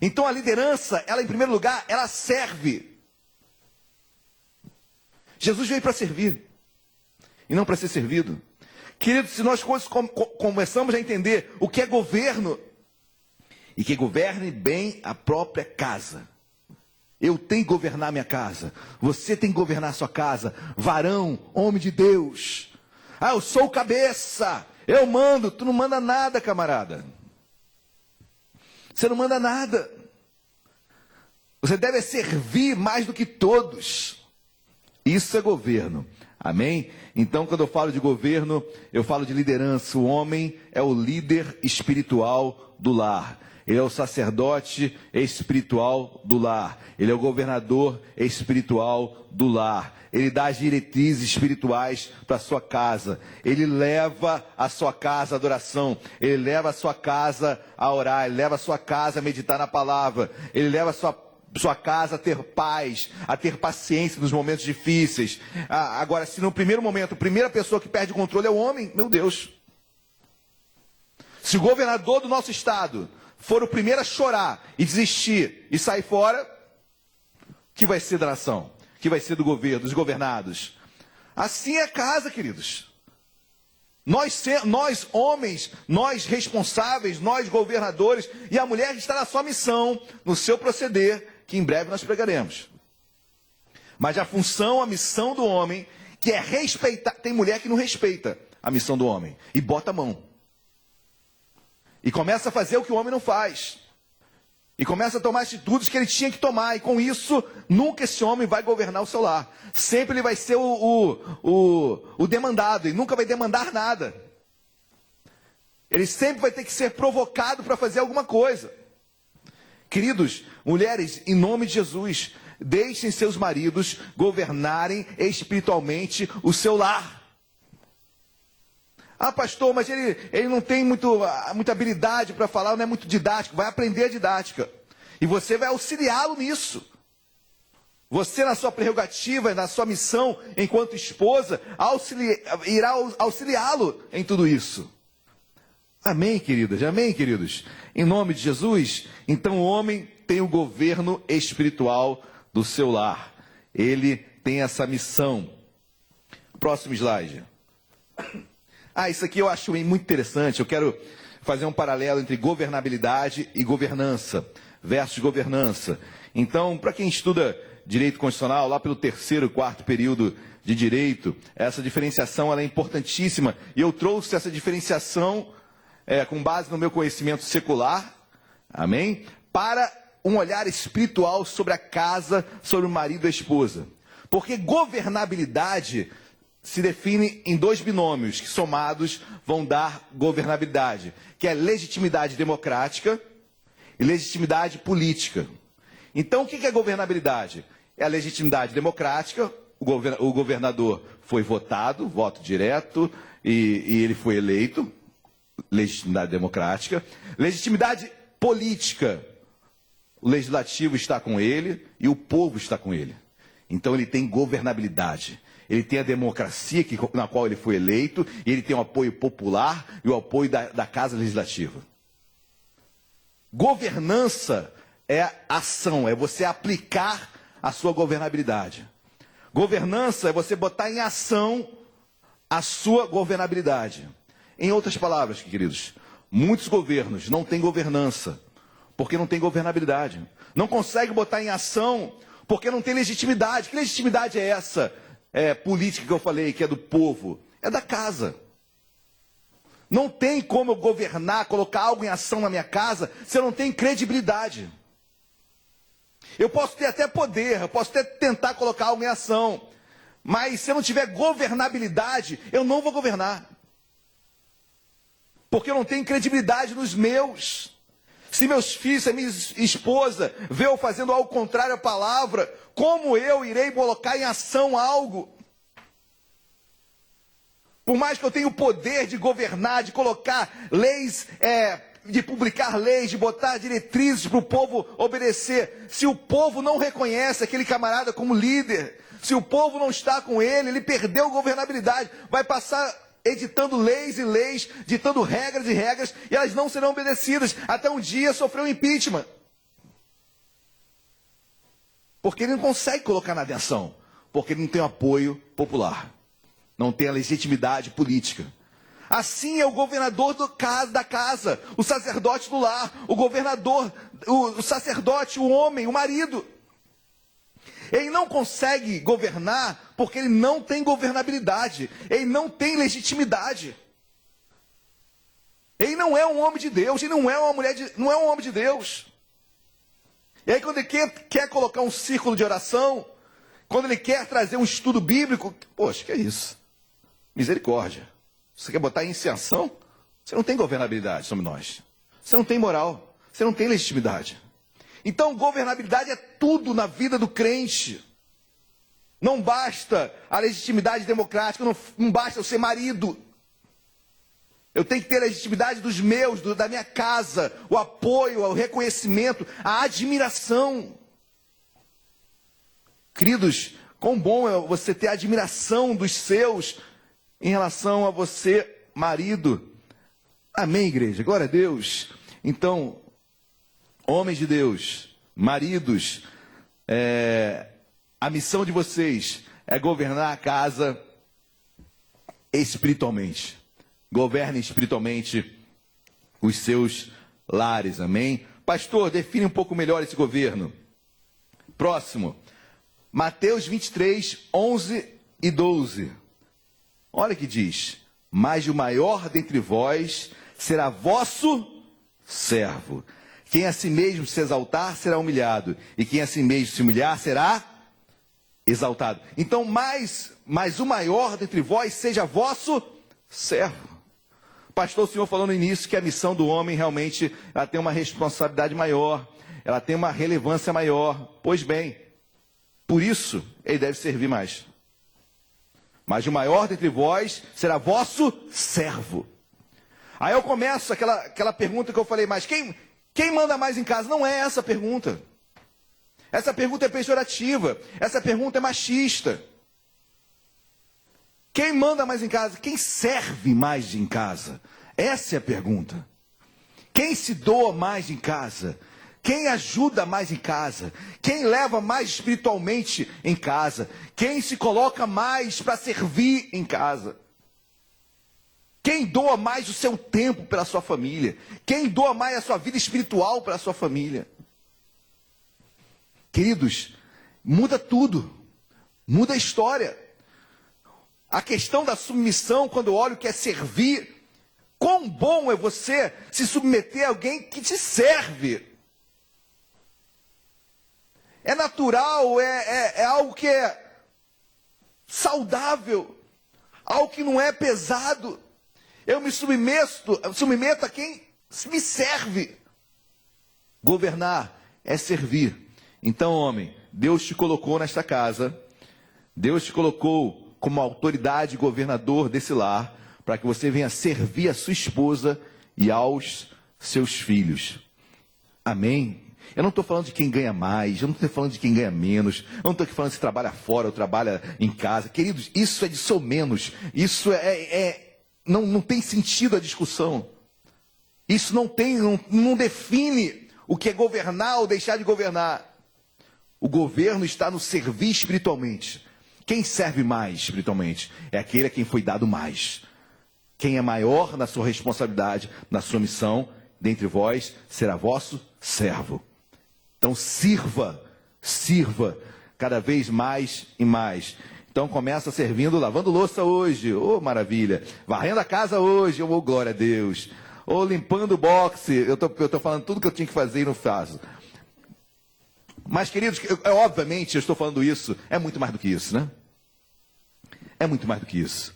Então a liderança, ela em primeiro lugar, ela serve. Jesus veio para servir e não para ser servido. Queridos, se nós começamos a entender o que é governo, e que governe bem a própria casa. Eu tenho que governar minha casa, você tem que governar a sua casa, varão, homem de Deus. Ah, eu sou o cabeça, eu mando. Tu não manda nada, camarada. Você não manda nada. Você deve servir mais do que todos. Isso é governo. Amém? Então, quando eu falo de governo, eu falo de liderança. O homem é o líder espiritual do lar. Ele é o sacerdote espiritual do lar. Ele é o governador espiritual do lar. Ele dá as diretrizes espirituais para a sua casa. Ele leva a sua casa à adoração. Ele leva a sua casa a orar. Ele leva a sua casa a meditar na palavra. Ele leva a sua casa a ter paz, a ter paciência nos momentos difíceis. Agora, se no primeiro momento, a primeira pessoa que perde o controle é o homem, meu Deus. Se o governador do nosso estado for o primeiro a chorar e desistir e sair fora, o que vai ser da nação? O que vai ser do governo, dos governados? Assim é a casa, queridos. Nós homens, nós responsáveis, nós governadores, e a mulher está na sua missão, no seu proceder, que em breve nós pregaremos. Mas a função, a missão do homem, que é respeitar. Tem mulher que não respeita a missão do homem e bota a mão. E começa a fazer o que o homem não faz. E começa a tomar atitudes que ele tinha que tomar. E com isso, nunca esse homem vai governar o seu lar. Sempre ele vai ser o demandado. E nunca vai demandar nada. Ele sempre vai ter que ser provocado para fazer alguma coisa. Queridos, mulheres, em nome de Jesus, deixem seus maridos governarem espiritualmente o seu lar. Ah, pastor, mas ele não tem muita habilidade para falar, não é muito didático. Vai aprender a didática. E você vai auxiliá-lo nisso. Você, na sua prerrogativa, na sua missão, enquanto esposa, irá auxiliá-lo em tudo isso. Amém, queridas? Amém, queridos? Em nome de Jesus, então o homem tem o governo espiritual do seu lar. Ele tem essa missão. Próximo slide. Isso aqui eu acho muito interessante. Eu quero fazer um paralelo entre governabilidade e governança, versus governança. Então, para quem estuda direito constitucional, lá pelo 3º, 4º período de direito, essa diferenciação ela é importantíssima. E eu trouxe essa diferenciação com base no meu conhecimento secular, amém? Para um olhar espiritual sobre a casa, sobre o marido e a esposa. Porque governabilidade se define em dois binômios que somados vão dar governabilidade, que é legitimidade democrática e legitimidade política. Então, o que é governabilidade? É a legitimidade democrática, o governador foi votado, voto direto, e ele foi eleito, legitimidade democrática. Legitimidade política, o legislativo está com ele e o povo está com ele. Então ele tem governabilidade. Ele tem a democracia na qual ele foi eleito, e ele tem o apoio popular e o apoio da Casa Legislativa. Governança é ação, é você aplicar a sua governabilidade. Governança é você botar em ação a sua governabilidade. Em outras palavras, queridos, muitos governos não têm governança, porque não tem governabilidade. Não consegue botar em ação, porque não tem legitimidade. Que legitimidade é essa? Política que eu falei, que é do povo. É da casa. Não tem como eu governar, colocar algo em ação na minha casa, se eu não tenho credibilidade. Eu posso ter até poder, eu posso até tentar colocar algo em ação, mas se eu não tiver governabilidade, eu não vou governar. Porque eu não tenho credibilidade nos meus. Se meus filhos, se a minha esposa vê eu fazendo algo contrário à palavra, como eu irei colocar em ação algo? Por mais que eu tenha o poder de governar, de colocar leis, de publicar leis, de botar diretrizes para o povo obedecer, se o povo não reconhece aquele camarada como líder, se o povo não está com ele, ele perdeu a governabilidade, vai passar editando leis e leis, ditando regras e regras, e elas não serão obedecidas, até um dia sofrer um impeachment. Porque ele não consegue colocar nada em ação, porque ele não tem o apoio popular, não tem a legitimidade política. Assim é o governador da casa, o sacerdote do lar, o governador, o sacerdote, o homem, o marido. Ele não consegue governar porque ele não tem governabilidade, ele não tem legitimidade. Ele não é um homem de Deus, ele não é uma mulher não é um homem de Deus. E aí quando ele quer colocar um círculo de oração, quando ele quer trazer um estudo bíblico, poxa, que é isso? Misericórdia. Você quer botar em ação? Você não tem governabilidade sobre nós. Você não tem moral, você não tem legitimidade. Então, governabilidade é tudo na vida do crente. Não basta a legitimidade democrática, não basta eu ser marido. Eu tenho que ter a legitimidade dos meus, da minha casa, o apoio, o reconhecimento, a admiração. Queridos, quão bom é você ter a admiração dos seus em relação a você, marido. Amém, igreja? Glória a Deus. Então, homens de Deus, maridos, a missão de vocês é governar a casa espiritualmente. Governem espiritualmente os seus lares, amém? Pastor, define um pouco melhor esse governo. Próximo, Mateus 23, 11 e 12. Olha que diz: mas o maior dentre vós será vosso servo. Quem a si mesmo se exaltar será humilhado, e quem a si mesmo se humilhar será exaltado. Então, mas o maior dentre vós seja vosso servo. Pastor, o senhor falou no início que a missão do homem realmente ela tem uma responsabilidade maior, ela tem uma relevância maior. Pois bem, por isso ele deve servir mais. Mas o maior dentre vós será vosso servo. Aí eu começo aquela pergunta que eu falei, mas quem manda mais em casa? Não é essa a pergunta. Essa pergunta é pejorativa. Essa pergunta é machista. Quem manda mais em casa? Quem serve mais em casa? Essa é a pergunta. Quem se doa mais em casa? Quem ajuda mais em casa? Quem leva mais espiritualmente em casa? Quem se coloca mais para servir em casa? Quem doa mais o seu tempo pela sua família? Quem doa mais a sua vida espiritual pela sua família? Queridos, muda tudo. Muda a história. A questão da submissão, quando eu olho que é servir, quão quão bom é você se submeter a alguém que te serve. É natural, é algo que é saudável, algo que não é pesado. Eu me submeto a quem me serve. Governar é servir. Então, homem, Deus te colocou nesta casa, Deus te colocou como autoridade e governador desse lar, para que você venha servir a sua esposa e aos seus filhos. Amém? Eu não estou falando de quem ganha mais, eu não estou falando de quem ganha menos, eu não estou falando se trabalha fora ou trabalha em casa. Queridos, isso é de somenos, isso não tem sentido a discussão. Isso não define o que é governar ou deixar de governar. O governo está no servir espiritualmente. Quem serve mais espiritualmente é aquele a quem foi dado mais. Quem é maior na sua responsabilidade, na sua missão, dentre vós, será vosso servo. Então sirva cada vez mais e mais. Então começa servindo, lavando louça hoje, oh maravilha. Varrendo a casa hoje, oh glória a Deus. Ou limpando o boxe, eu tô falando tudo que eu tinha que fazer e não faço. Mas queridos, obviamente eu estou falando isso, é muito mais do que isso, né? É muito mais do que isso.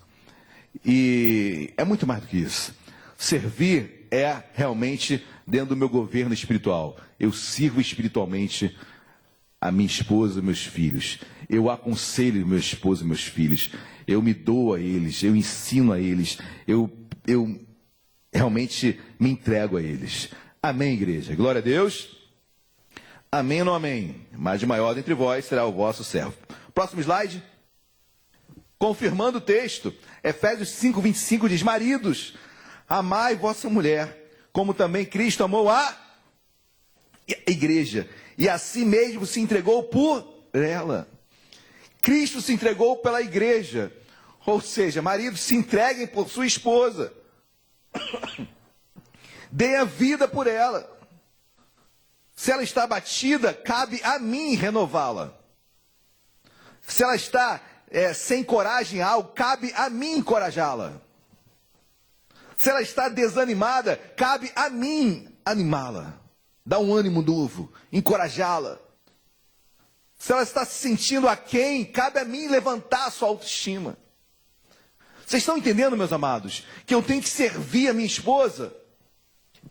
E é muito mais do que isso. Servir é realmente dentro do meu governo espiritual. Eu sirvo espiritualmente a minha esposa e meus filhos. Eu aconselho meu esposo e meus filhos. Eu me dou a eles, eu ensino a eles. Eu realmente me entrego a eles. Amém, igreja? Glória a Deus. Amém ou não amém? Mas de maior dentre vós será o vosso servo. Próximo slide. Confirmando o texto, Efésios 5:25 diz: maridos, amai vossa mulher, como também Cristo amou a igreja, e a si mesmo se entregou por ela. Cristo se entregou pela igreja. Ou seja, maridos, se entreguem por sua esposa. Deem a vida por ela. Se ela está abatida, cabe a mim renová-la. Se ela está sem coragem a algo, cabe a mim encorajá-la. Se ela está desanimada, cabe a mim animá-la. Dar um ânimo novo, encorajá-la. Se ela está se sentindo aquém, cabe a mim levantar a sua autoestima. Vocês estão entendendo, meus amados, que eu tenho que servir a minha esposa?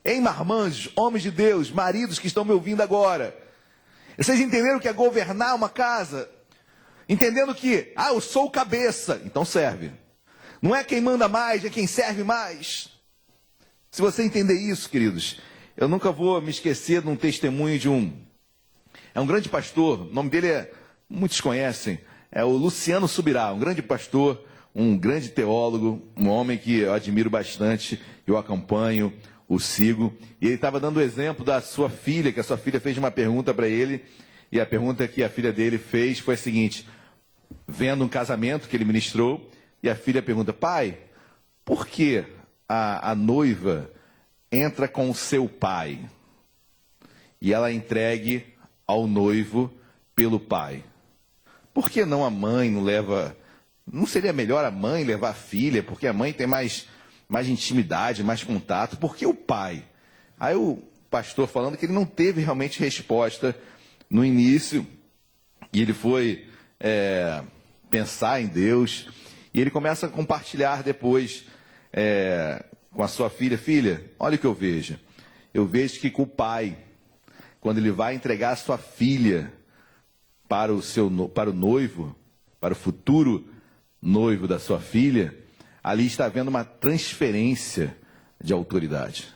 Hein, marmanjos, homens de Deus, maridos que estão me ouvindo agora. Vocês entenderam que é governar uma casa? Entendendo que, eu sou o cabeça, então serve. Não é quem manda mais, é quem serve mais. Se você entender isso, queridos, eu nunca vou me esquecer de um testemunho de um grande pastor, o nome dele muitos conhecem, é o Luciano Subirá, um grande pastor, um grande teólogo, um homem que eu admiro bastante, eu acompanho, o sigo, e ele estava dando o exemplo da sua filha, que a sua filha fez uma pergunta para ele, e a pergunta que a filha dele fez foi a seguinte, vendo um casamento que ele ministrou, e a filha pergunta: pai, por que a noiva entra com o seu pai e ela é entregue ao noivo pelo pai? Por que não a mãe não leva? Não seria melhor a mãe levar a filha, porque a mãe tem mais intimidade, mais contato? Por que o pai? Aí o pastor falando que ele não teve realmente resposta no início, e ele foi pensar em Deus, e ele começa a compartilhar depois com a sua filha: filha, olha o que eu vejo. Eu vejo que com o pai, quando ele vai entregar a sua filha para o noivo, para o futuro noivo da sua filha, ali está havendo uma transferência de autoridade.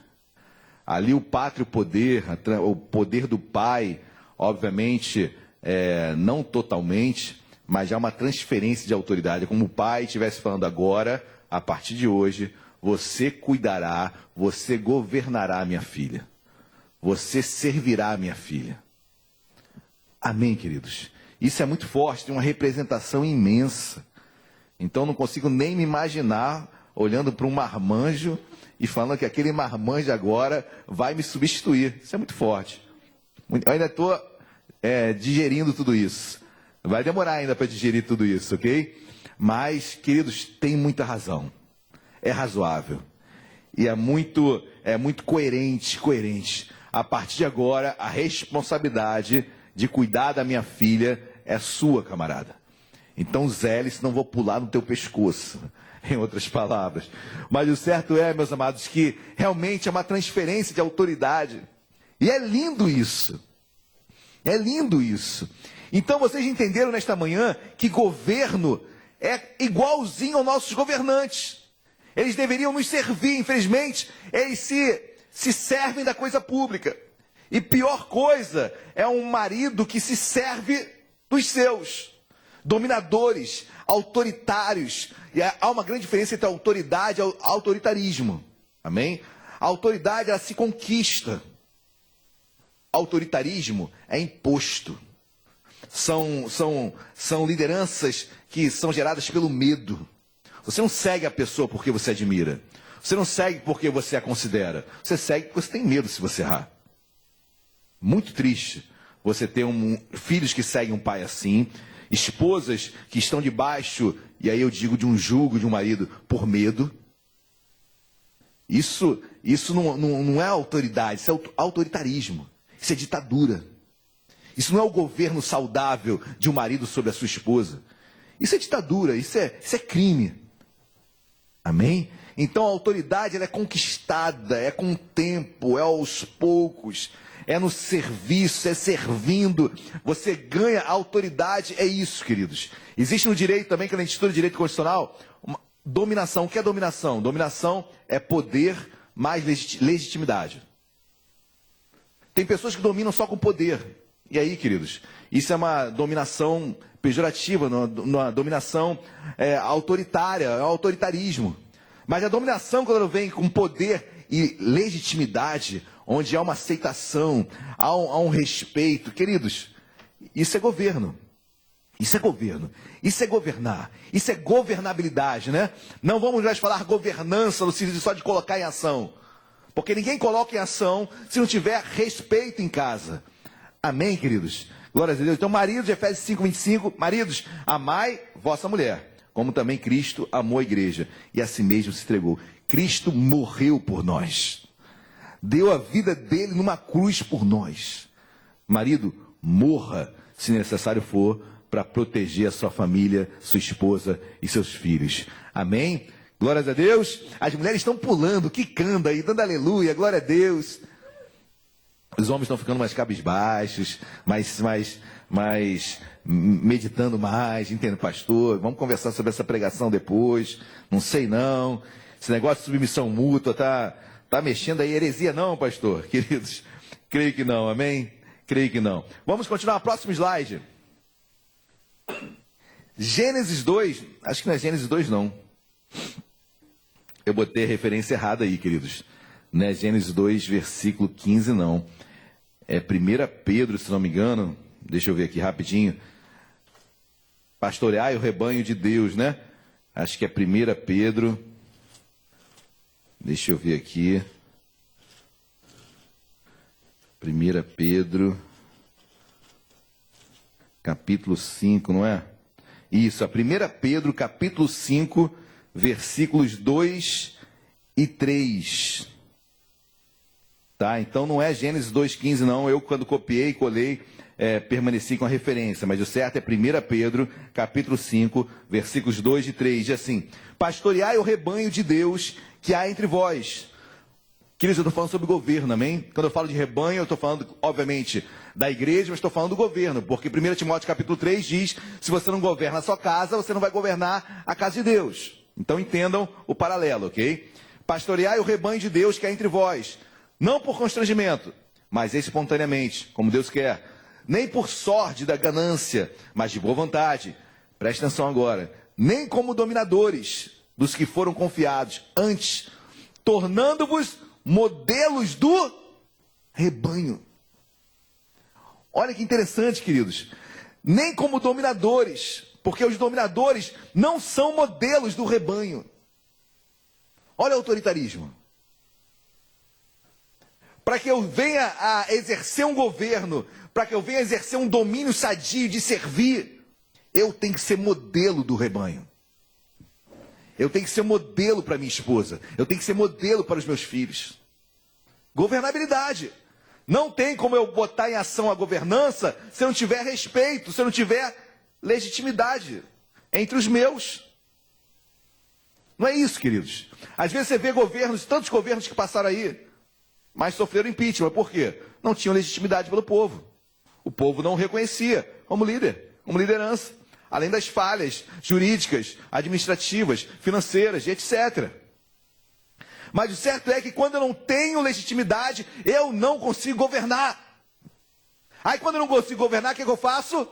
Ali o pátrio poder, o poder do pai, obviamente, não totalmente, mas já uma transferência de autoridade. É como o pai estivesse falando: agora, a partir de hoje, você cuidará, você governará a minha filha. Você servirá a minha filha. Amém, queridos? Isso é muito forte, tem uma representação imensa. Então não consigo nem me imaginar olhando para um marmanjo e falando que aquele marmanjo agora vai me substituir. Isso é muito forte. Eu ainda estou digerindo tudo isso. Vai demorar ainda para digerir tudo isso, ok? Mas, queridos, tem muita razão. É razoável. e é muito coerente. A partir de agora, a responsabilidade de cuidar da minha filha é sua, camarada. Então zele, senão vou pular no teu pescoço, em outras palavras. Mas o certo é, meus amados, que realmente é uma transferência de autoridade. E é lindo isso. É lindo isso. Então vocês entenderam nesta manhã que governo é igualzinho aos nossos governantes. Eles deveriam nos servir, infelizmente, eles se servem da coisa pública. E pior coisa é um marido que se serve dos seus. Dominadores, autoritários. E há uma grande diferença entre autoridade e autoritarismo. Amém? A autoridade, ela se conquista. Autoritarismo é imposto. São lideranças que são geradas pelo medo. Você não segue a pessoa porque você admira. Você não segue porque você a considera. Você segue porque você tem medo se você errar. Muito triste você ter filhos que seguem um pai assim, esposas que estão debaixo, e aí eu digo, de um jugo de um marido por medo. Isso não é autoridade, isso é autoritarismo. Isso é ditadura. Isso não é o governo saudável de um marido sobre a sua esposa. Isso é ditadura, isso é crime. Amém? Então a autoridade, ela é conquistada, é com o tempo, é aos poucos, é no serviço, é servindo. Você ganha a autoridade, é isso, queridos. Existe no direito também, que a gente estuda direito constitucional, uma dominação. O que é dominação? Dominação é poder mais legitimidade. Tem pessoas que dominam só com poder. E aí, queridos, isso é uma dominação pejorativa, uma dominação autoritária, é um autoritarismo. Mas a dominação, quando ela vem com poder e legitimidade, onde há uma aceitação, há um respeito, queridos, isso é governo. Isso é governo. Isso é governar. Isso é governabilidade, né? Não vamos mais falar governança no sentido só de colocar em ação. Porque ninguém coloca em ação se não tiver respeito em casa. Amém, queridos? Glória a Deus. Então, maridos, Efésios 5:25, maridos, amai vossa mulher, como também Cristo amou a igreja e a si mesmo se entregou. Cristo morreu por nós. Deu a vida dele numa cruz por nós. Marido, morra, se necessário for, para proteger a sua família, sua esposa e seus filhos. Amém? Glórias a Deus. As mulheres estão pulando, quicando aí, dando aleluia, glória a Deus. Os homens estão ficando mais cabisbaixos, mais meditando mais, entende, pastor? Vamos conversar sobre essa pregação depois. Não sei não. Esse negócio de submissão mútua tá mexendo aí, heresia não, pastor? Queridos, creio que não, amém? Creio que não. Vamos continuar, próximo slide. Gênesis 2, acho que não é Gênesis 2 não. Eu botei a referência errada aí, queridos. Não é Gênesis 2, versículo 15 não. É 1 Pedro, se não me engano. Deixa eu ver aqui rapidinho. Pastoreai o rebanho de Deus, né? Acho que é 1 Pedro. Deixa eu ver aqui. 1 Pedro, capítulo 5, não é? Isso, a 1 Pedro, capítulo 5, versículos 2 e 3. Tá? Então não é Gênesis 2,15 não. Eu, quando copiei e colei, permaneci com a referência. Mas o certo é 1 Pedro, capítulo 5, versículos 2 e 3. Diz assim: pastoreai o rebanho de Deus que há entre vós. Queridos, eu estou falando sobre governo, amém? Quando eu falo de rebanho, eu estou falando, obviamente, da igreja, mas estou falando do governo. Porque 1 Timóteo capítulo 3 diz: se você não governa a sua casa, você não vai governar a casa de Deus. Então entendam o paralelo, ok? Pastoreai o rebanho de Deus que há entre vós, não por constrangimento, mas espontaneamente, como Deus quer, nem por sorte da ganância, mas de boa vontade. Preste atenção agora. Nem como dominadores dos que foram confiados, antes, tornando-vos modelos do rebanho. Olha que interessante, queridos. Nem como dominadores, porque os dominadores não são modelos do rebanho. Olha o autoritarismo. Para que eu venha a exercer um governo, para que eu venha a exercer um domínio sadio de servir, eu tenho que ser modelo do rebanho. Eu tenho que ser modelo para minha esposa. Eu tenho que ser modelo para os meus filhos. Governabilidade. Não tem como eu botar em ação a governança se eu não tiver respeito, se eu não tiver legitimidade entre os meus. Não é isso, queridos. Às vezes você vê governos, tantos governos que passaram aí, mas sofreram impeachment. Por quê? Não tinham legitimidade pelo povo. O povo não o reconhecia como líder, como liderança. Além das falhas jurídicas, administrativas, financeiras, etc. Mas o certo é que quando eu não tenho legitimidade, eu não consigo governar. Aí quando eu não consigo governar, o que eu faço?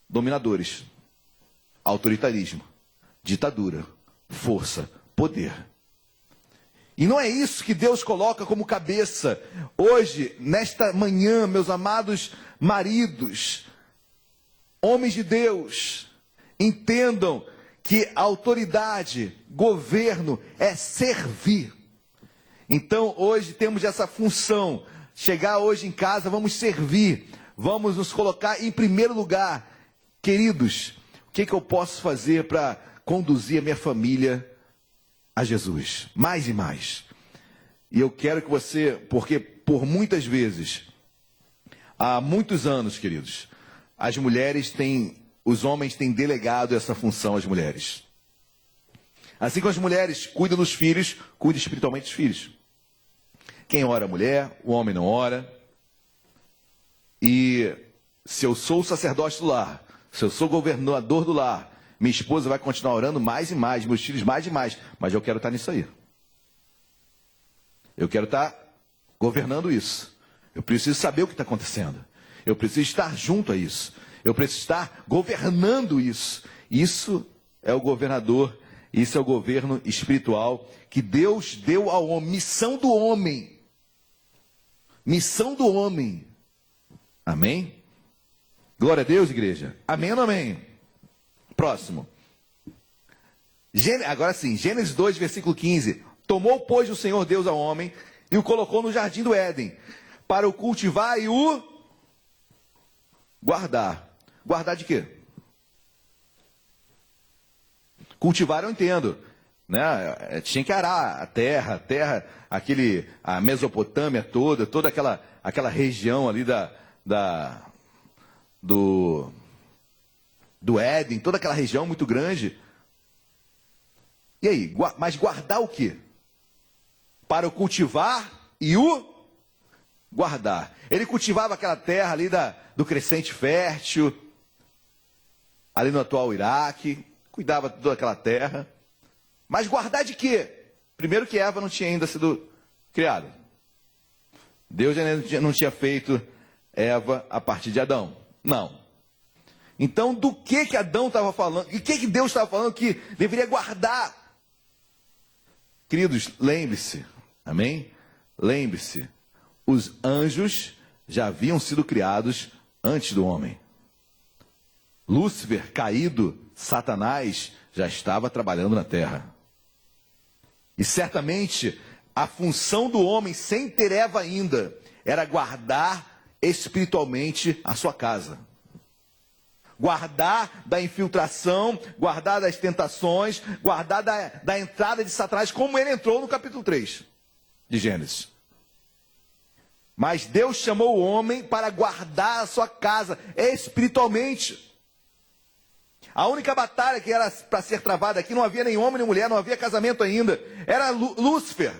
Dominadores, autoritarismo, ditadura, força, poder. E não é isso que Deus coloca como cabeça. Hoje, nesta manhã, meus amados maridos, homens de Deus, entendam que autoridade, governo é servir. Então, hoje temos essa função. Chegar hoje em casa, vamos servir. Vamos nos colocar em primeiro lugar. Queridos, o que eu posso fazer para conduzir a minha família a Jesus? Mais e mais. E eu quero que você, porque por muitas vezes, há muitos anos, queridos, as mulheres têm, os homens têm delegado essa função às mulheres. Assim como as mulheres cuidam dos filhos, cuidam espiritualmente dos filhos. Quem ora é a mulher, o homem não ora. E se eu sou o sacerdote do lar, se eu sou o governador do lar, minha esposa vai continuar orando mais e mais, meus filhos mais e mais, mas eu quero estar nisso aí. Eu quero estar governando isso. Eu preciso saber o que está acontecendo. Eu preciso estar junto a isso. Eu preciso estar governando isso. Isso é o governador, isso é o governo espiritual que Deus deu ao homem. Missão do homem. Missão do homem. Amém? Glória a Deus, igreja. Amém ou não amém? Próximo. Agora sim, Gênesis 2, versículo 15. Tomou, pois, o Senhor Deus ao homem e o colocou no jardim do Éden, para o cultivar e o guardar. Guardar de quê? Cultivar eu entendo, né? Tinha que arar a terra, a Mesopotâmia toda aquela região ali do Éden, toda aquela região muito grande. E aí, mas guardar o quê? Para o cultivar e o guardar. Ele cultivava aquela terra ali do crescente fértil, ali no atual Iraque, cuidava de toda aquela terra. Mas guardar de quê? Primeiro que Eva não tinha ainda sido criada. Deus ainda não tinha feito Eva a partir de Adão. Não. Então, do que Adão estava falando? E o que Deus estava falando que deveria guardar? Queridos, lembre-se, amém? Lembre-se, os anjos já haviam sido criados antes do homem. Lúcifer, caído, Satanás, já estava trabalhando na terra. E certamente, a função do homem, sem ter Eva ainda, era guardar espiritualmente a sua casa. Guardar da infiltração, guardar das tentações, guardar da entrada de Satanás, como ele entrou no capítulo 3 de Gênesis. Mas Deus chamou o homem para guardar a sua casa espiritualmente. A única batalha que era para ser travada aqui, não havia nem homem nem mulher, não havia casamento ainda. Era Lúcifer,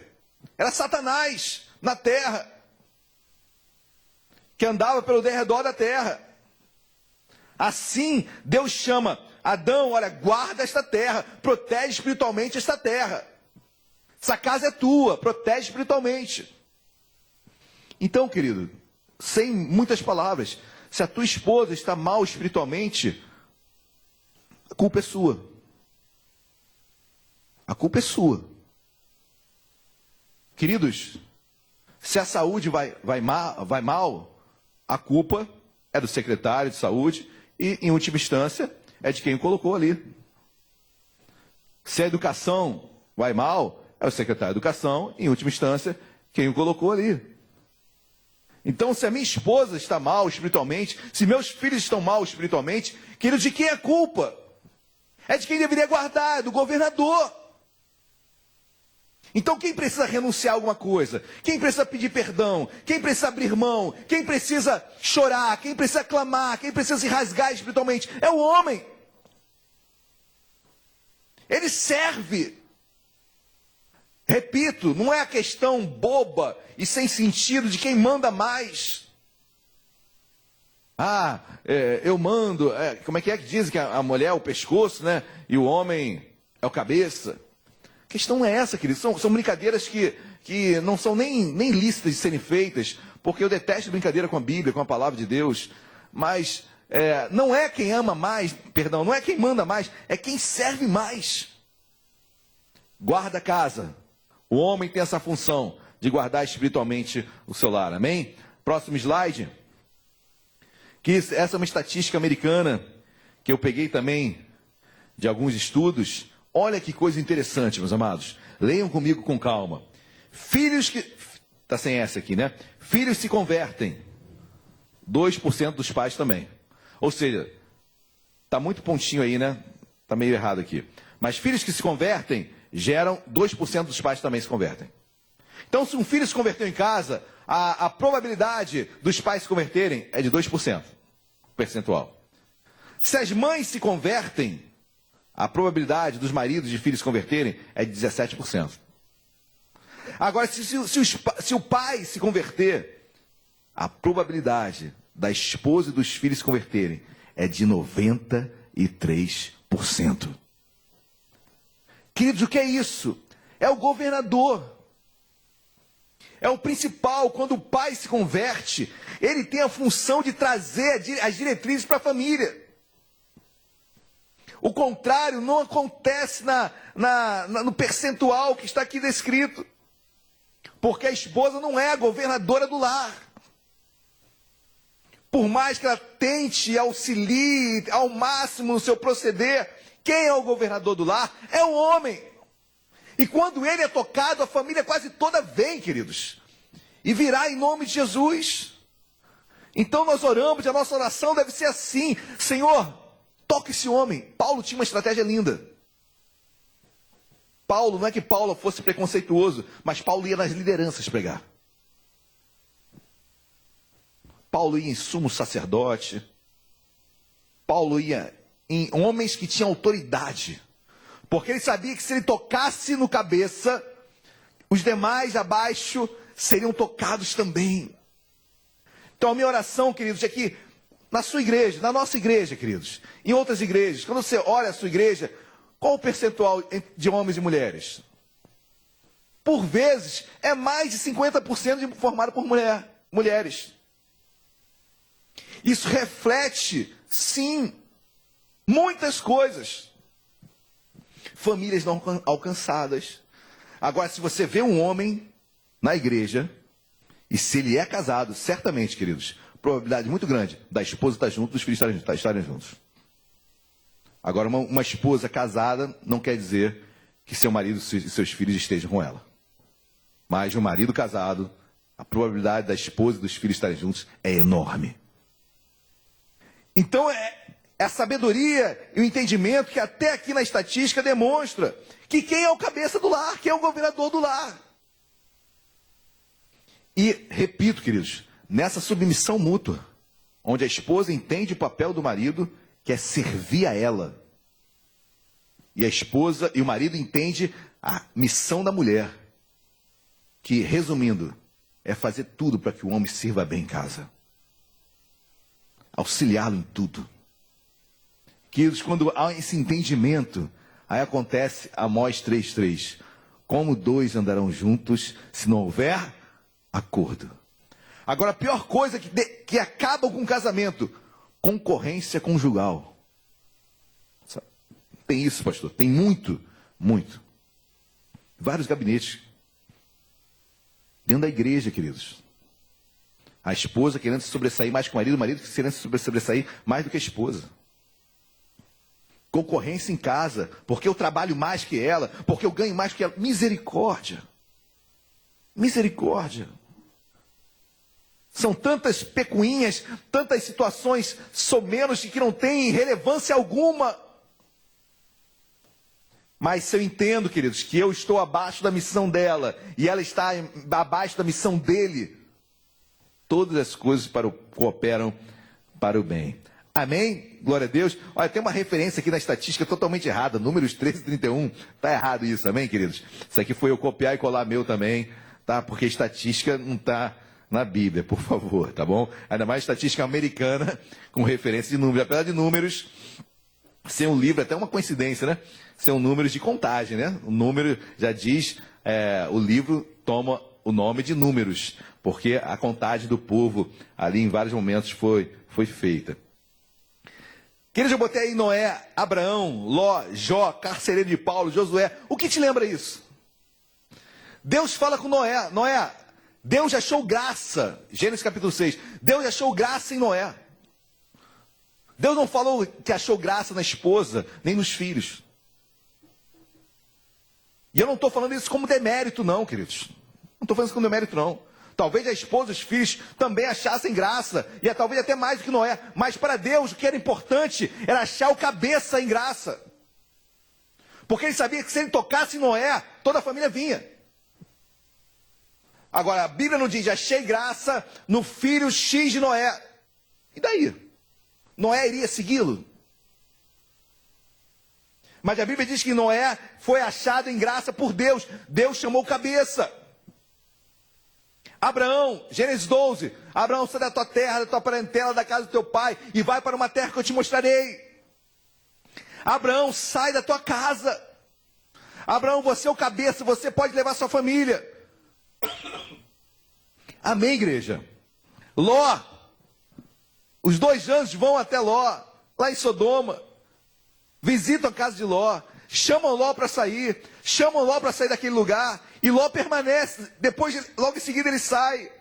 era Satanás na terra, que andava pelo derredor da terra. Assim, Deus chama Adão, olha, guarda esta terra, protege espiritualmente esta terra. Essa casa é tua, protege espiritualmente. Então, querido, sem muitas palavras, se a tua esposa está mal espiritualmente, a culpa é sua. A culpa é sua. Queridos, se a saúde vai mal, a culpa é do secretário de saúde e, em última instância, é de quem o colocou ali. Se a educação vai mal, é o secretário de educação, em última instância, quem o colocou ali. Então, se a minha esposa está mal espiritualmente, se meus filhos estão mal espiritualmente, querido, de quem é a culpa? É de quem deveria guardar, é do governador. Então quem precisa renunciar a alguma coisa? Quem precisa pedir perdão? Quem precisa abrir mão? Quem precisa chorar? Quem precisa clamar? Quem precisa se rasgar espiritualmente? É o homem. Ele serve. Repito, não é a questão boba e sem sentido de quem manda mais. Eu mando. Como é que dizem que a mulher é o pescoço, né? E o homem é o cabeça. A questão é essa, queridos. São brincadeiras que não são nem lícitas de serem feitas, porque eu detesto brincadeira com a Bíblia, com a palavra de Deus. Mas não é quem ama mais, não é quem manda mais, é quem serve mais. Guarda a casa. O homem tem essa função de guardar espiritualmente o seu lar. Amém? Próximo slide. Essa é uma estatística americana que eu peguei também de alguns estudos. Olha que coisa interessante, meus amados. Leiam comigo com calma. Está sem essa aqui, né? Filhos se convertem. 2% dos pais também. Ou seja, está muito pontinho aí, né? Está meio errado aqui. Mas filhos que se convertem geram 2% dos pais também se convertem. Então, se um filho se converteu em casa, a probabilidade dos pais se converterem é de 2%, percentual. Se as mães se convertem, a probabilidade dos maridos de filhos se converterem é de 17%. Agora, se o pai se converter, a probabilidade da esposa e dos filhos se converterem é de 93%. Queridos, o que é isso? É o governador. É o principal. Quando o pai se converte, ele tem a função de trazer as diretrizes para a família. O contrário não acontece no percentual que está aqui descrito. Porque a esposa não é a governadora do lar. Por mais que ela tente e auxilie ao máximo no seu proceder, quem é o governador do lar? É o homem. E quando ele é tocado, a família quase toda vem, queridos. E virá em nome de Jesus. Então nós oramos, a nossa oração deve ser assim: Senhor, toque esse homem. Paulo tinha uma estratégia linda. Paulo, não é que Paulo fosse preconceituoso, mas Paulo ia nas lideranças pregar. Paulo ia em sumo sacerdote. Paulo ia em homens que tinham autoridade. Porque ele sabia que se ele tocasse no cabeça, os demais abaixo seriam tocados também. Então a minha oração, queridos, é que na sua igreja, na nossa igreja, queridos, em outras igrejas, quando você olha a sua igreja, qual o percentual de homens e mulheres? Por vezes, é mais de 50% formado por mulheres. Isso reflete, sim, muitas coisas. Famílias não alcançadas. Agora, se você vê um homem na igreja, e se ele é casado, certamente, queridos, probabilidade muito grande da esposa estar junto, dos filhos estarem juntos. Agora, uma esposa casada não quer dizer que seu marido e seus filhos estejam com ela. Mas um marido casado, a probabilidade da esposa e dos filhos estarem juntos é enorme. Então, é a sabedoria e o entendimento que até aqui na estatística demonstra que quem é o cabeça do lar, quem é o governador do lar. E, repito, queridos, nessa submissão mútua, onde a esposa entende o papel do marido, que é servir a ela, e a esposa e o marido entende a missão da mulher, que, resumindo, é fazer tudo para que o homem sirva bem em casa, auxiliá-lo em tudo. Queridos, quando há esse entendimento, aí acontece Amós 3:3. Como dois andarão juntos se não houver acordo? Agora, a pior coisa que acaba com o casamento, concorrência conjugal. Tem isso, pastor? Tem muito, muito. Vários gabinetes. Dentro da igreja, queridos. A esposa querendo se sobressair mais que o marido querendo se sobressair mais do que a esposa. Concorrência em casa, porque eu trabalho mais que ela, porque eu ganho mais que ela. Misericórdia. Misericórdia. São tantas pecuinhas, tantas situações somenos que não têm relevância alguma. Mas se eu entendo, queridos, que eu estou abaixo da missão dela e ela está abaixo da missão dele, todas as coisas cooperam para o bem. Amém? Glória a Deus. Olha, tem uma referência aqui na estatística totalmente errada. Números 13 e 31. Está errado isso, amém, queridos? Isso aqui foi eu copiar e colar meu também, tá? Porque estatística não está na Bíblia, por favor, tá bom? Ainda mais estatística americana com referência de números. Apesar de números ser um livro, até uma coincidência, né? São números de contagem, né? O número já diz, o livro toma o nome de números, porque a contagem do povo ali em vários momentos foi feita. Queridos, eu botei aí Noé, Abraão, Ló, Jó, carcereiro de Paulo, Josué. O que te lembra isso? Deus fala com Noé. Noé, Deus achou graça. Gênesis capítulo 6. Deus achou graça em Noé. Deus não falou que achou graça na esposa, nem nos filhos. E eu não estou falando isso como demérito, não, queridos. Não estou falando isso como demérito, não. Talvez a esposa e os filhos também achassem graça, e talvez até mais do que Noé. Mas para Deus o que era importante era achar o cabeça em graça. Porque ele sabia que se ele tocasse em Noé, toda a família vinha. Agora, a Bíblia não diz, achei graça no filho X de Noé. E daí? Noé iria segui-lo? Mas a Bíblia diz que Noé foi achado em graça por Deus. Deus chamou cabeça. Abraão, Gênesis 12. Abraão, sai da tua terra, da tua parentela, da casa do teu pai e vai para uma terra que eu te mostrarei. Abraão, sai da tua casa. Abraão, você é o cabeça, você pode levar sua família. Amém, igreja? Ló, os 2 anjos vão até Ló, lá em Sodoma. Visitam a casa de Ló, chamam Ló para sair daquele lugar, e Ló permanece, logo em seguida ele sai.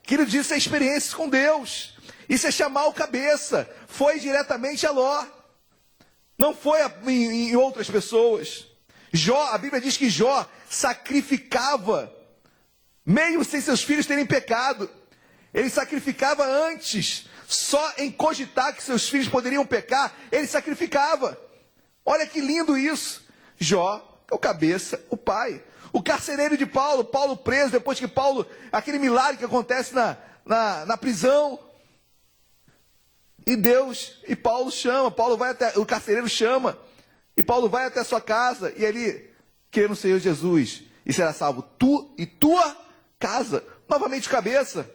Querido, isso é experiências com Deus, isso é chamar o cabeça, foi diretamente a Ló, não foi em outras pessoas. Jó, a Bíblia diz que Jó sacrificava, mesmo sem seus filhos terem pecado, ele sacrificava antes. Só em cogitar que seus filhos poderiam pecar, ele sacrificava. Olha que lindo isso. Jó, o cabeça, o pai. O carcereiro de Paulo, Paulo preso, depois que Paulo, aquele milagre que acontece na prisão. E Paulo chama, o carcereiro chama, e Paulo vai até a sua casa, e ele, crê no Senhor Jesus, e será salvo tu e tua casa. Novamente o cabeça.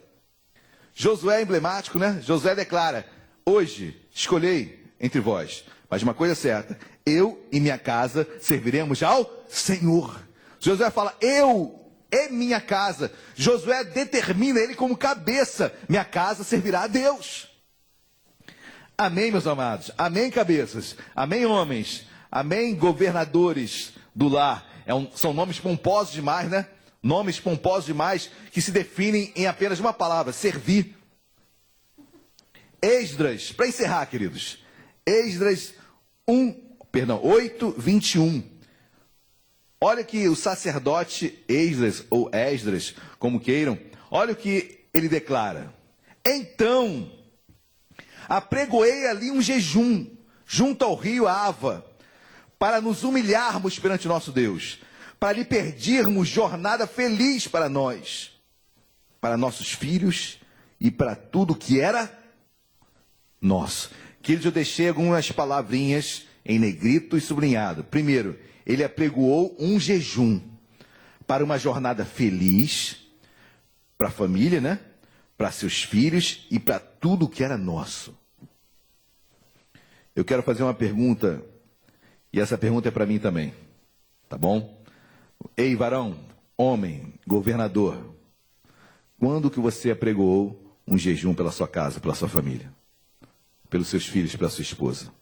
Josué é emblemático, né? Josué declara, hoje escolhei entre vós, mas uma coisa é certa, eu e minha casa serviremos ao Senhor. Josué fala, eu e minha casa. Josué determina ele como cabeça, minha casa servirá a Deus. Amém, meus amados? Amém, cabeças? Amém, homens? Amém, governadores do lar? São nomes pomposos demais, né? Nomes pomposos demais que se definem em apenas uma palavra, servir. Esdras, para encerrar, queridos. Esdras 8, 21. Olha que o sacerdote Esdras, ou Esdras, como queiram, olha o que ele declara. Então, apregoei ali um jejum, junto ao rio Ava, para nos humilharmos perante nosso Deus, para lhe pedirmos jornada feliz para nós, para nossos filhos e para tudo que era nosso. Queridos, eu deixei algumas palavrinhas em negrito e sublinhado. Primeiro, ele apregoou um jejum para uma jornada feliz, para a família, né? Para seus filhos e para tudo que era nosso. Eu quero fazer uma pergunta, e essa pergunta é para mim também, tá bom? Ei, varão, homem, governador, quando que você apregoou um jejum pela sua casa, pela sua família, pelos seus filhos, pela sua esposa?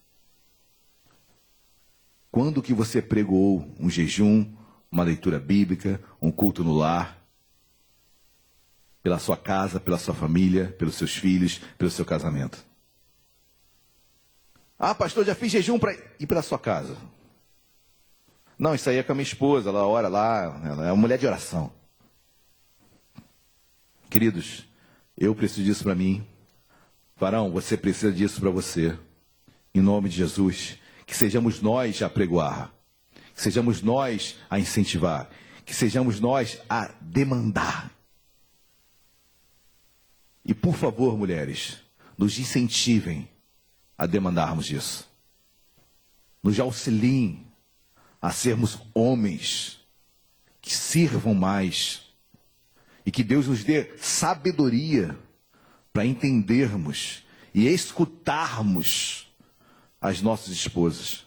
Quando que você apregoou um jejum, uma leitura bíblica, um culto no lar, pela sua casa, pela sua família, pelos seus filhos, pelo seu casamento? Ah, pastor, já fiz jejum para ir pela sua casa. Não, isso aí é com a minha esposa, ela ora lá, ela é uma mulher de oração. Queridos, eu preciso disso para mim. Varão, você precisa disso para você. Em nome de Jesus, que sejamos nós a apregoar. Que que sejamos nós a incentivar, que sejamos nós a demandar. E por favor, mulheres, nos incentivem a demandarmos isso. Nos auxiliem a sermos homens que sirvam mais e que Deus nos dê sabedoria para entendermos e escutarmos as nossas esposas.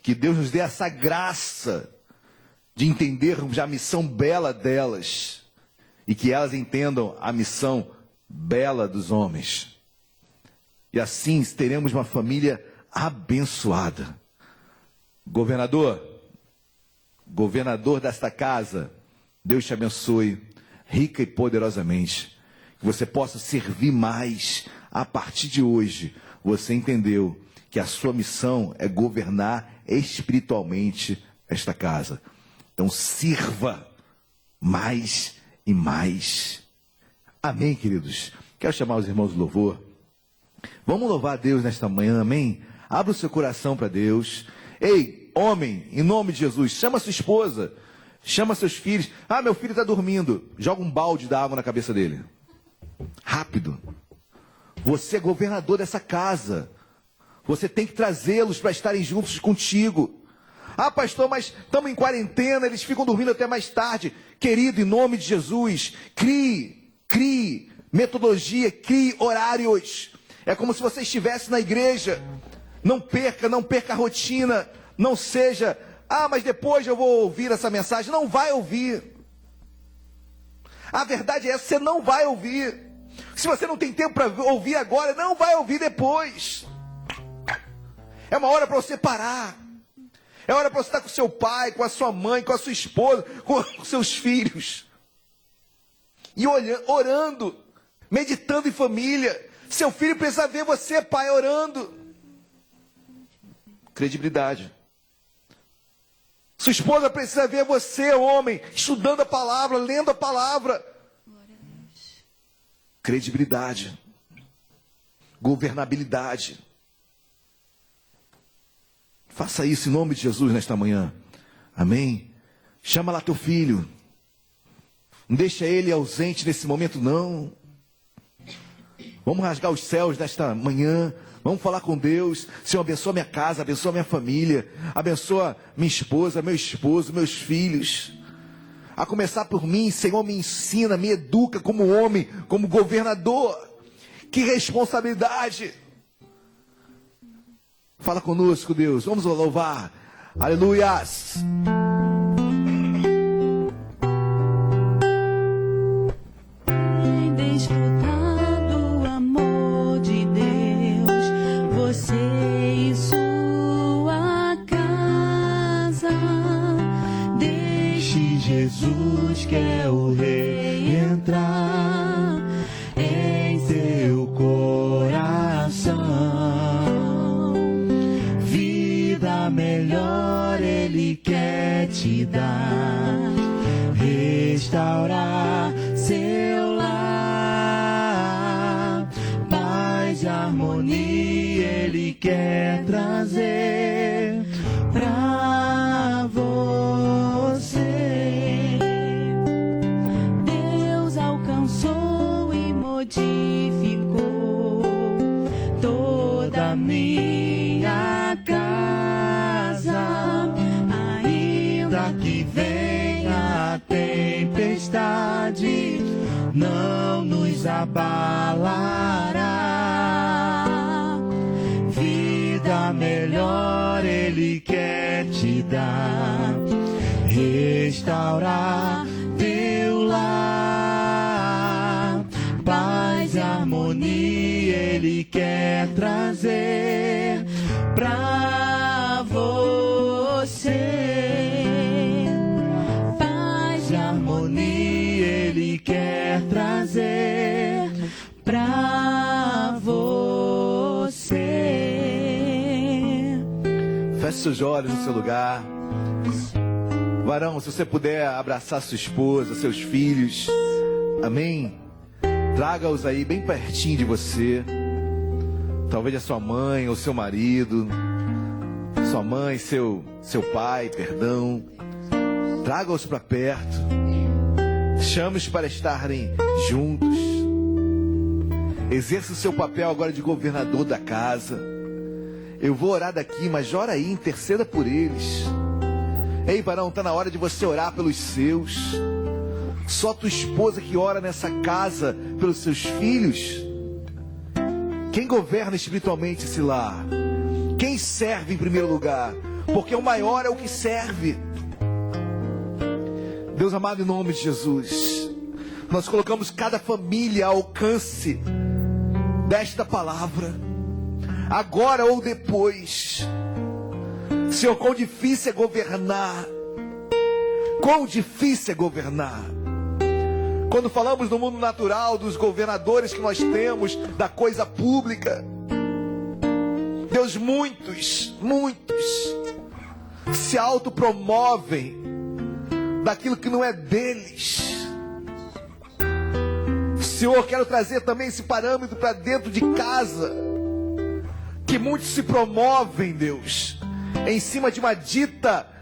Que Deus nos dê essa graça de entendermos a missão bela delas e que elas entendam a missão bela dos homens. E assim teremos uma família abençoada. Governador desta casa, Deus te abençoe rica e poderosamente. Que você possa servir mais. A partir de hoje, você entendeu que a sua missão é governar espiritualmente esta casa. Então sirva mais e mais. Amém, queridos? Quero chamar os irmãos do louvor. Vamos louvar a Deus nesta manhã, amém? Abra o seu coração para Deus. Ei, homem, em nome de Jesus, chama sua esposa, chama seus filhos. Ah, meu filho está dormindo. Joga um balde de água na cabeça dele. Rápido. Você é governador dessa casa. Você tem que trazê-los para estarem juntos contigo. Ah, pastor, mas estamos em quarentena, eles ficam dormindo até mais tarde. Querido, em nome de Jesus, crie metodologia, crie horários. É como se você estivesse na igreja. Não perca a rotina. Não seja, mas depois eu vou ouvir essa mensagem. Não vai ouvir. A verdade é essa, você não vai ouvir. Se você não tem tempo para ouvir agora, não vai ouvir depois. É uma hora para você parar. É hora para você estar com seu pai, com a sua mãe, com a sua esposa, com seus filhos. E orando, meditando em família. Seu filho precisa ver você, pai, orando. Credibilidade. Sua esposa precisa ver você, homem, estudando a palavra, lendo a palavra. Credibilidade. Governabilidade. Faça isso em nome de Jesus nesta manhã. Amém? Chama lá teu filho. Não deixa ele ausente nesse momento, não. Vamos rasgar os céus nesta manhã. Vamos falar com Deus. Senhor, abençoa minha casa, abençoa minha família. Abençoa minha esposa, meu esposo, meus filhos. A começar por mim, Senhor, me ensina, me educa como homem, como governador. Que responsabilidade. Fala conosco, Deus. Vamos louvar. Aleluias. Desfrutar do amor de Deus, você e sua casa. Deixe Jesus, que é o Rei, entrar em seu coração. Melhor Ele quer te dar, restaurar seu lar, paz e harmonia Ele quer trazer pra você. Deus alcançou e modificou toda a minha casa. Ainda que venha a tempestade, não nos abalará. Vida melhor Ele quer te dar, restaurar teu lar, paz e harmonia Ele quer trazer pra você. Paz e harmonia Ele quer trazer pra você. Feche seus olhos no seu lugar. Varão, se você puder abraçar sua esposa, seus filhos. Amém? Traga-os aí bem pertinho de você. Talvez a sua mãe ou seu marido. sua mãe, seu pai, perdão. Traga-os para perto. Chame-os para estarem juntos. Exerça o seu papel agora de governador da casa. Eu vou orar daqui, mas ora aí, interceda por eles. Ei, varão, está na hora de você orar pelos seus. Só tua esposa que ora nessa casa pelos seus filhos. Quem governa espiritualmente esse lar? Quem serve em primeiro lugar? Porque o maior é o que serve. Deus amado, em nome de Jesus, nós colocamos cada família ao alcance desta palavra, agora ou depois. Senhor, quão difícil é governar. Quão difícil é governar. Quando falamos no mundo natural, dos governadores que nós temos, da coisa pública, Deus, muitos se autopromovem daquilo que não é deles. Senhor, quero trazer também esse parâmetro para dentro de casa, que muitos se promovem, Deus, em cima de uma dita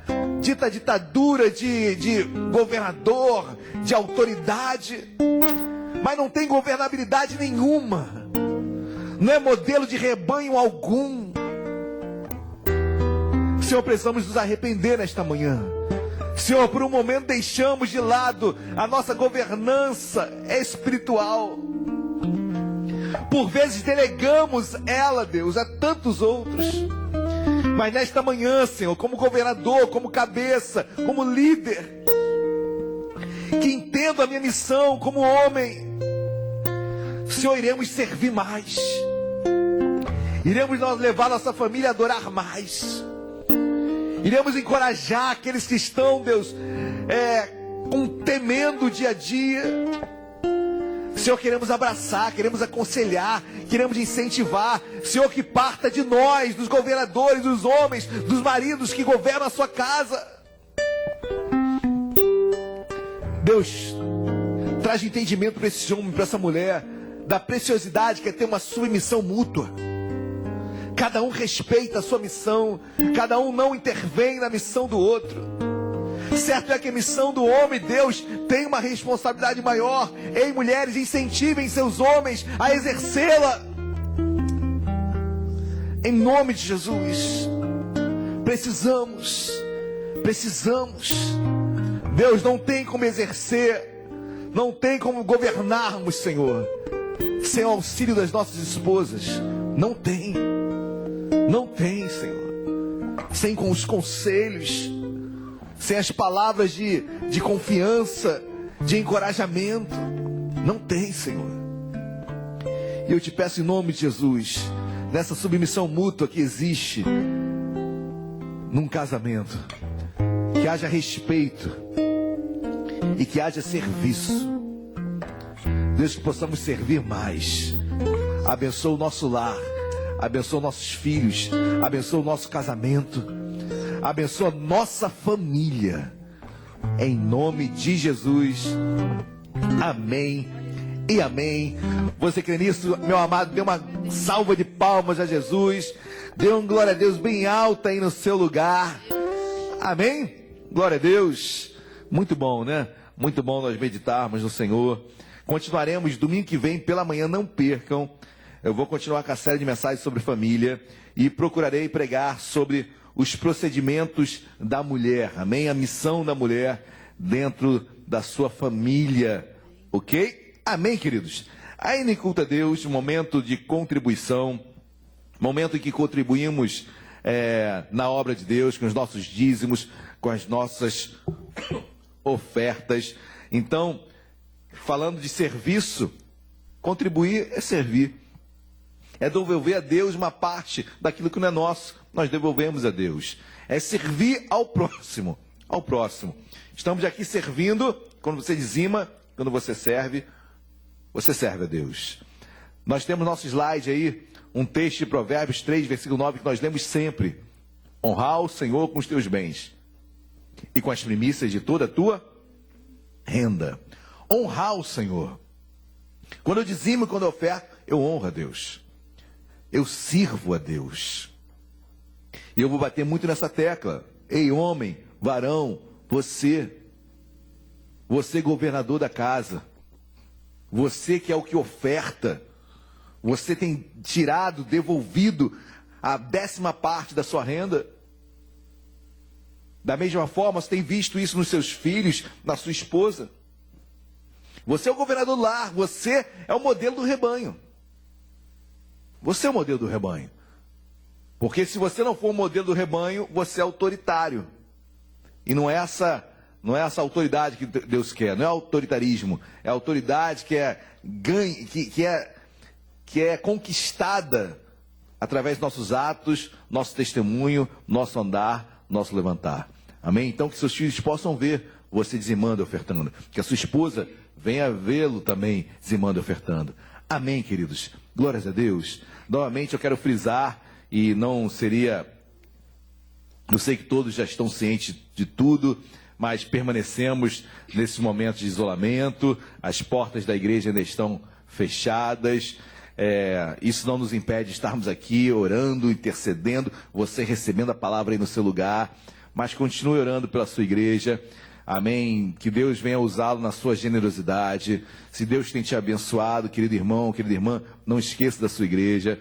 ditadura de governador, de autoridade, mas não tem governabilidade nenhuma, não é modelo de rebanho algum. Senhor, precisamos nos arrepender nesta manhã. Senhor, por um momento deixamos de lado a nossa governança espiritual. Por vezes delegamos ela, Deus, a tantos outros. Mas nesta manhã, Senhor, como governador, como cabeça, como líder, que entendo a minha missão como homem, Senhor, iremos servir mais. Iremos nós levar nossa família a adorar mais. Iremos encorajar aqueles que estão, Deus, temendo o dia a dia. Senhor, queremos abraçar, queremos aconselhar, queremos incentivar. Senhor, que parta de nós, dos governadores, dos homens, dos maridos que governam a sua casa. Deus, traz entendimento para esse homem, para essa mulher, da preciosidade que é ter uma submissão mútua. Cada um respeita a sua missão, cada um não intervém na missão do outro. Certo é que a missão do homem, Deus, tem uma responsabilidade maior. Ei, mulheres, incentivem seus homens a exercê-la. Em nome de Jesus. Precisamos. Deus, não tem como exercer, não tem como governarmos, Senhor, sem o auxílio das nossas esposas. Não tem, Senhor. Sem com os conselhos, sem as palavras de confiança, de encorajamento. Não tem, Senhor. E eu te peço em nome de Jesus, nessa submissão mútua que existe num casamento, que haja respeito e que haja serviço. Deus, que possamos servir mais. Abençoa o nosso lar, abençoa nossos filhos, abençoa o nosso casamento, abençoa nossa família, em nome de Jesus. Amém e amém. Você crê nisso, meu amado? Dê uma salva de palmas a Jesus, dê uma glória a Deus bem alta aí no seu lugar. Amém? Glória a Deus. Muito bom, né? Muito bom nós meditarmos no Senhor. Continuaremos domingo que vem pela manhã, não percam. Eu vou continuar com a série de mensagens sobre família e procurarei pregar sobre os procedimentos da mulher, amém? A missão da mulher dentro da sua família, ok? Amém, queridos? Ainda em culto a Deus, momento de contribuição, momento em que contribuímos na obra de Deus, com os nossos dízimos, com as nossas ofertas. Então, falando de serviço, contribuir é servir. É devolver a Deus uma parte daquilo que não é nosso, nós devolvemos a Deus. É servir ao próximo, Estamos aqui servindo, quando você dizima, quando você serve a Deus. Nós temos nosso slide aí, um texto de Provérbios 3, versículo 9, que nós lemos sempre. Honrar o Senhor com os teus bens e com as primícias de toda a tua renda. Honrar o Senhor. Quando eu dizimo, quando eu oferto, eu honro a Deus. Eu sirvo a Deus. E eu vou bater muito nessa tecla. Ei, homem, varão, você governador da casa, você que é o que oferta, você tem tirado, devolvido a 10ª parte da sua renda. Da mesma forma, você tem visto isso nos seus filhos, na sua esposa. Você é o governador do lar, você é o modelo do rebanho. Você é o modelo do rebanho. Porque se você não for o modelo do rebanho, você é autoritário. E não é essa autoridade que Deus quer, não é autoritarismo, é autoridade que é conquistada através dos nossos atos, nosso testemunho, nosso andar, nosso levantar. Amém? Então que seus filhos possam ver você dizimando e ofertando. Que a sua esposa venha vê-lo também dizimando e ofertando. Amém, queridos? Glórias a Deus. Novamente eu quero frisar, e não seria... Eu sei que todos já estão cientes de tudo, mas permanecemos nesse momento de isolamento, as portas da igreja ainda estão fechadas, isso não nos impede de estarmos aqui orando, intercedendo, você recebendo a palavra aí no seu lugar, mas continue orando pela sua igreja, amém, que Deus venha usá-lo na sua generosidade. Se Deus tem te abençoado, querido irmão, querida irmã, não esqueça da sua igreja,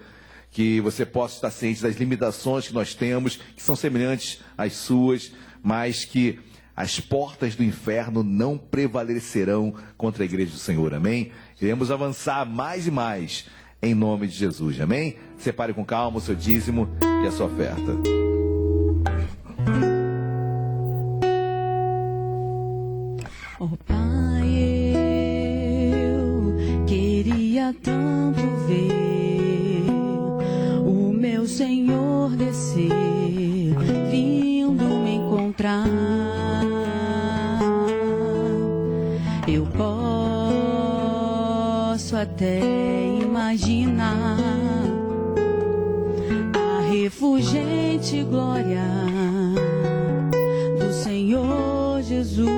que você possa estar ciente das limitações que nós temos, que são semelhantes às suas, mas que as portas do inferno não prevalecerão contra a igreja do Senhor, amém? Queremos avançar mais e mais, em nome de Jesus, amém? Separe com calma o seu dízimo e a sua oferta. Oh Pai, eu queria tanto ver o meu Senhor descer, vindo me encontrar. Eu posso até imaginar a refulgente glória do Senhor Jesus,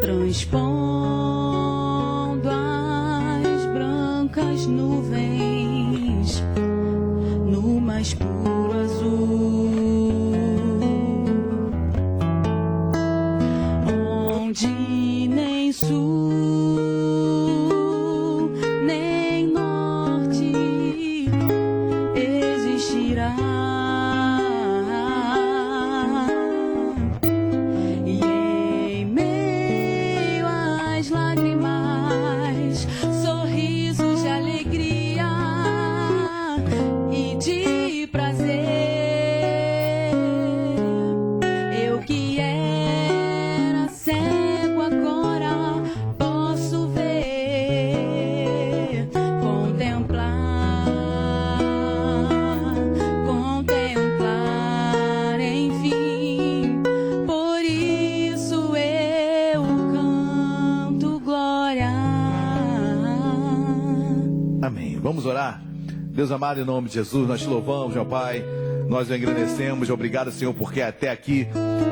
transpondo as brancas nuvens no mais puro azul, onde nem sul nem norte existirá. Vamos orar? Deus amado, em nome de Jesus, nós te louvamos, meu Pai, nós o engrandecemos. Obrigado, Senhor, porque até aqui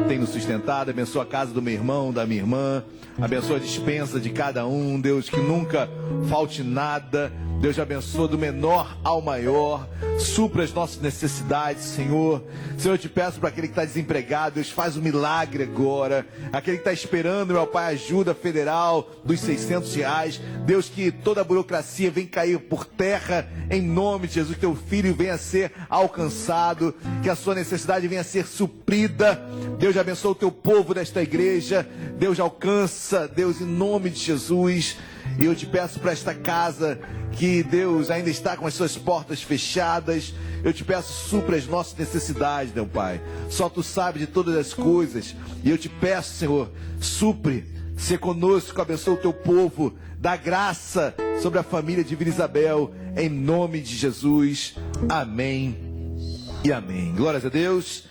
tem nos sustentado. Abençoa a casa do meu irmão, da minha irmã, abençoa a despensa de cada um, Deus, que nunca falte nada. Deus abençoa do menor ao maior, supra as nossas necessidades, Senhor. Senhor, eu te peço para aquele que está desempregado, Deus, faz um milagre agora. Aquele que está esperando, meu Pai, ajuda federal dos R$600, Deus, que toda a burocracia venha cair por terra, em nome de Jesus, que teu filho venha a ser alcançado, que a sua necessidade venha a ser suprida. Deus, abençoa o teu povo desta igreja, Deus, alcança, Deus, em nome de Jesus. E eu te peço para esta casa, que Deus ainda está com as suas portas fechadas, eu te peço, supra as nossas necessidades, meu Pai. Só tu sabes de todas as coisas. E eu te peço, Senhor, supre, se conosco, abençoa o teu povo, dá graça sobre a família de Vila Isabel, em nome de Jesus. Amém e amém. Glórias a Deus.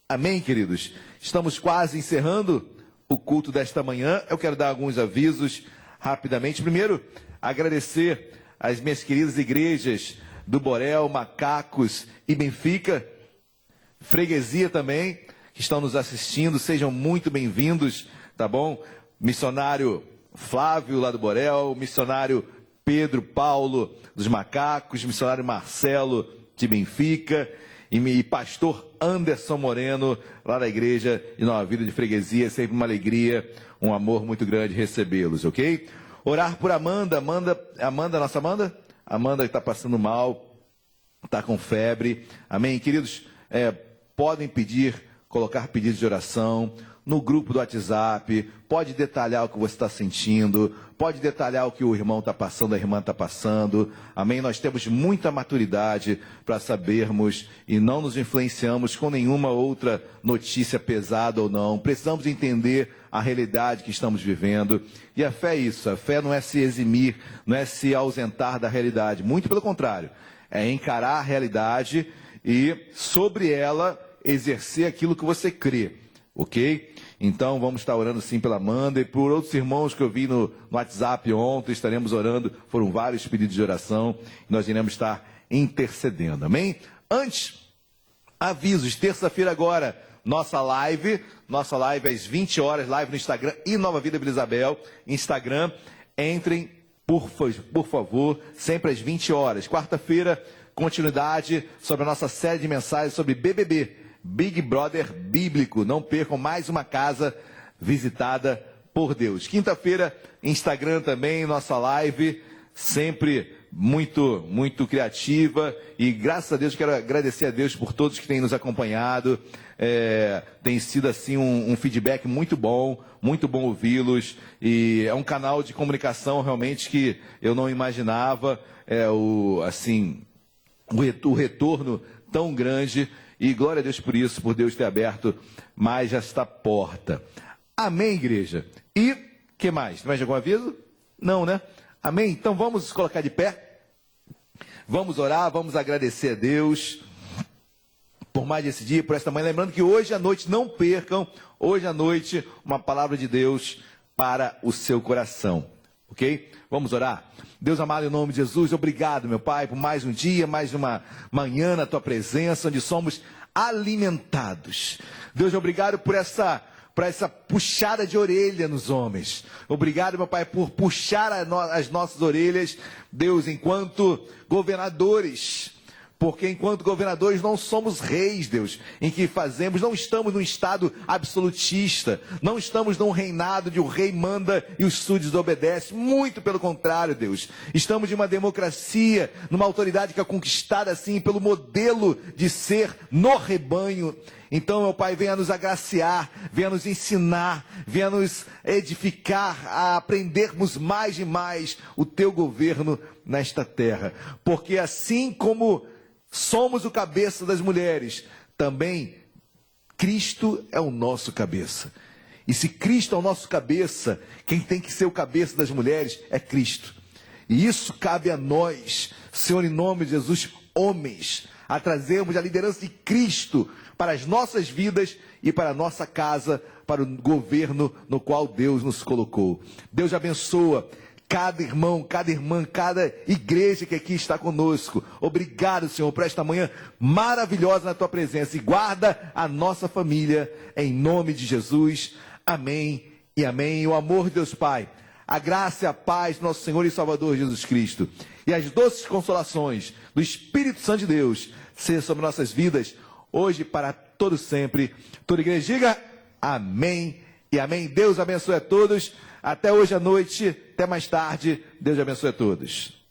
Amém, queridos. Estamos quase encerrando o culto desta manhã. Eu quero dar alguns avisos rapidamente. Primeiro, agradecer as minhas queridas igrejas do Borel, Macacos e Benfica, freguesia também, que estão nos assistindo. Sejam muito bem-vindos, tá bom? Missionário Flávio, lá do Borel, missionário Pedro Paulo, dos Macacos, missionário Marcelo, de Benfica. e pastor Anderson Moreno, lá da igreja de Nova Vida de Freguesia. É sempre uma alegria, um amor muito grande recebê-los, ok? Orar por Amanda, nossa Amanda? Amanda que está passando mal, está com febre, amém? Queridos, podem colocar pedidos de oração no grupo do WhatsApp, pode detalhar o que você está sentindo, pode detalhar o que o irmão está passando, a irmã está passando, amém? Nós temos muita maturidade para sabermos e não nos influenciamos com nenhuma outra notícia pesada ou não. Precisamos entender a realidade que estamos vivendo, e a fé é isso, a fé não é se eximir, não é se ausentar da realidade, muito pelo contrário, é encarar a realidade e sobre ela exercer aquilo que você crê, ok? Então vamos estar orando sim pela Amanda e por outros irmãos que eu vi no WhatsApp ontem, estaremos orando, foram vários pedidos de oração, e nós iremos estar intercedendo, amém? Antes, avisos, terça-feira agora, nossa live às 20 horas, live no Instagram e Nova Vida Vila Isabel, Instagram, entrem, por favor, sempre às 20 horas. Quarta-feira, continuidade sobre a nossa série de mensagens sobre BBB, Big Brother Bíblico. Não percam mais uma casa visitada por Deus. Quinta-feira, Instagram também, nossa live, sempre muito criativa, e graças a Deus, quero agradecer a Deus por todos que têm nos acompanhado. Tem sido assim um feedback muito bom ouvi-los, e é um canal de comunicação realmente que eu não imaginava, o retorno tão grande, e glória a Deus por isso, por Deus ter aberto mais esta porta. Amém, igreja? E que mais? Tem mais algum aviso? Não, né? Amém? Então vamos nos colocar de pé, vamos orar, vamos agradecer a Deus por mais esse dia, por esta manhã. Lembrando que hoje à noite, não percam, hoje à noite, uma palavra de Deus para o seu coração, ok? Vamos orar? Deus amado, em nome de Jesus, obrigado, meu Pai, por mais um dia, mais uma manhã na Tua presença, onde somos alimentados. Deus, obrigado por essa puxada de orelha nos homens. Obrigado, meu Pai, por puxar as nossas orelhas, Deus, enquanto governadores. Porque enquanto governadores não somos reis, Deus, em que fazemos, não estamos num estado absolutista, não estamos num reinado de o rei manda e os súditos obedecem, muito pelo contrário, Deus. Estamos de uma democracia, numa autoridade que é conquistada assim pelo modelo de ser no rebanho. Então, meu Pai, venha nos agraciar, venha nos ensinar, venha nos edificar a aprendermos mais e mais o Teu governo nesta terra. Porque assim como somos o cabeça das mulheres, também Cristo é o nosso cabeça. E se Cristo é o nosso cabeça, quem tem que ser o cabeça das mulheres é Cristo. E isso cabe a nós, Senhor, em nome de Jesus, homens, a trazermos a liderança de Cristo para as nossas vidas e para a nossa casa, para o governo no qual Deus nos colocou. Deus abençoa cada irmão, cada irmã, cada igreja que aqui está conosco. Obrigado, Senhor, por esta manhã maravilhosa na Tua presença. E guarda a nossa família, em nome de Jesus. Amém e amém. O amor de Deus Pai, a graça e a paz do nosso Senhor e Salvador Jesus Cristo, e as doces consolações do Espírito Santo de Deus, seja sobre nossas vidas, hoje e para todo sempre. Toda igreja diga amém e amém. Deus abençoe a todos. Até hoje à noite, até mais tarde. Deus abençoe a todos.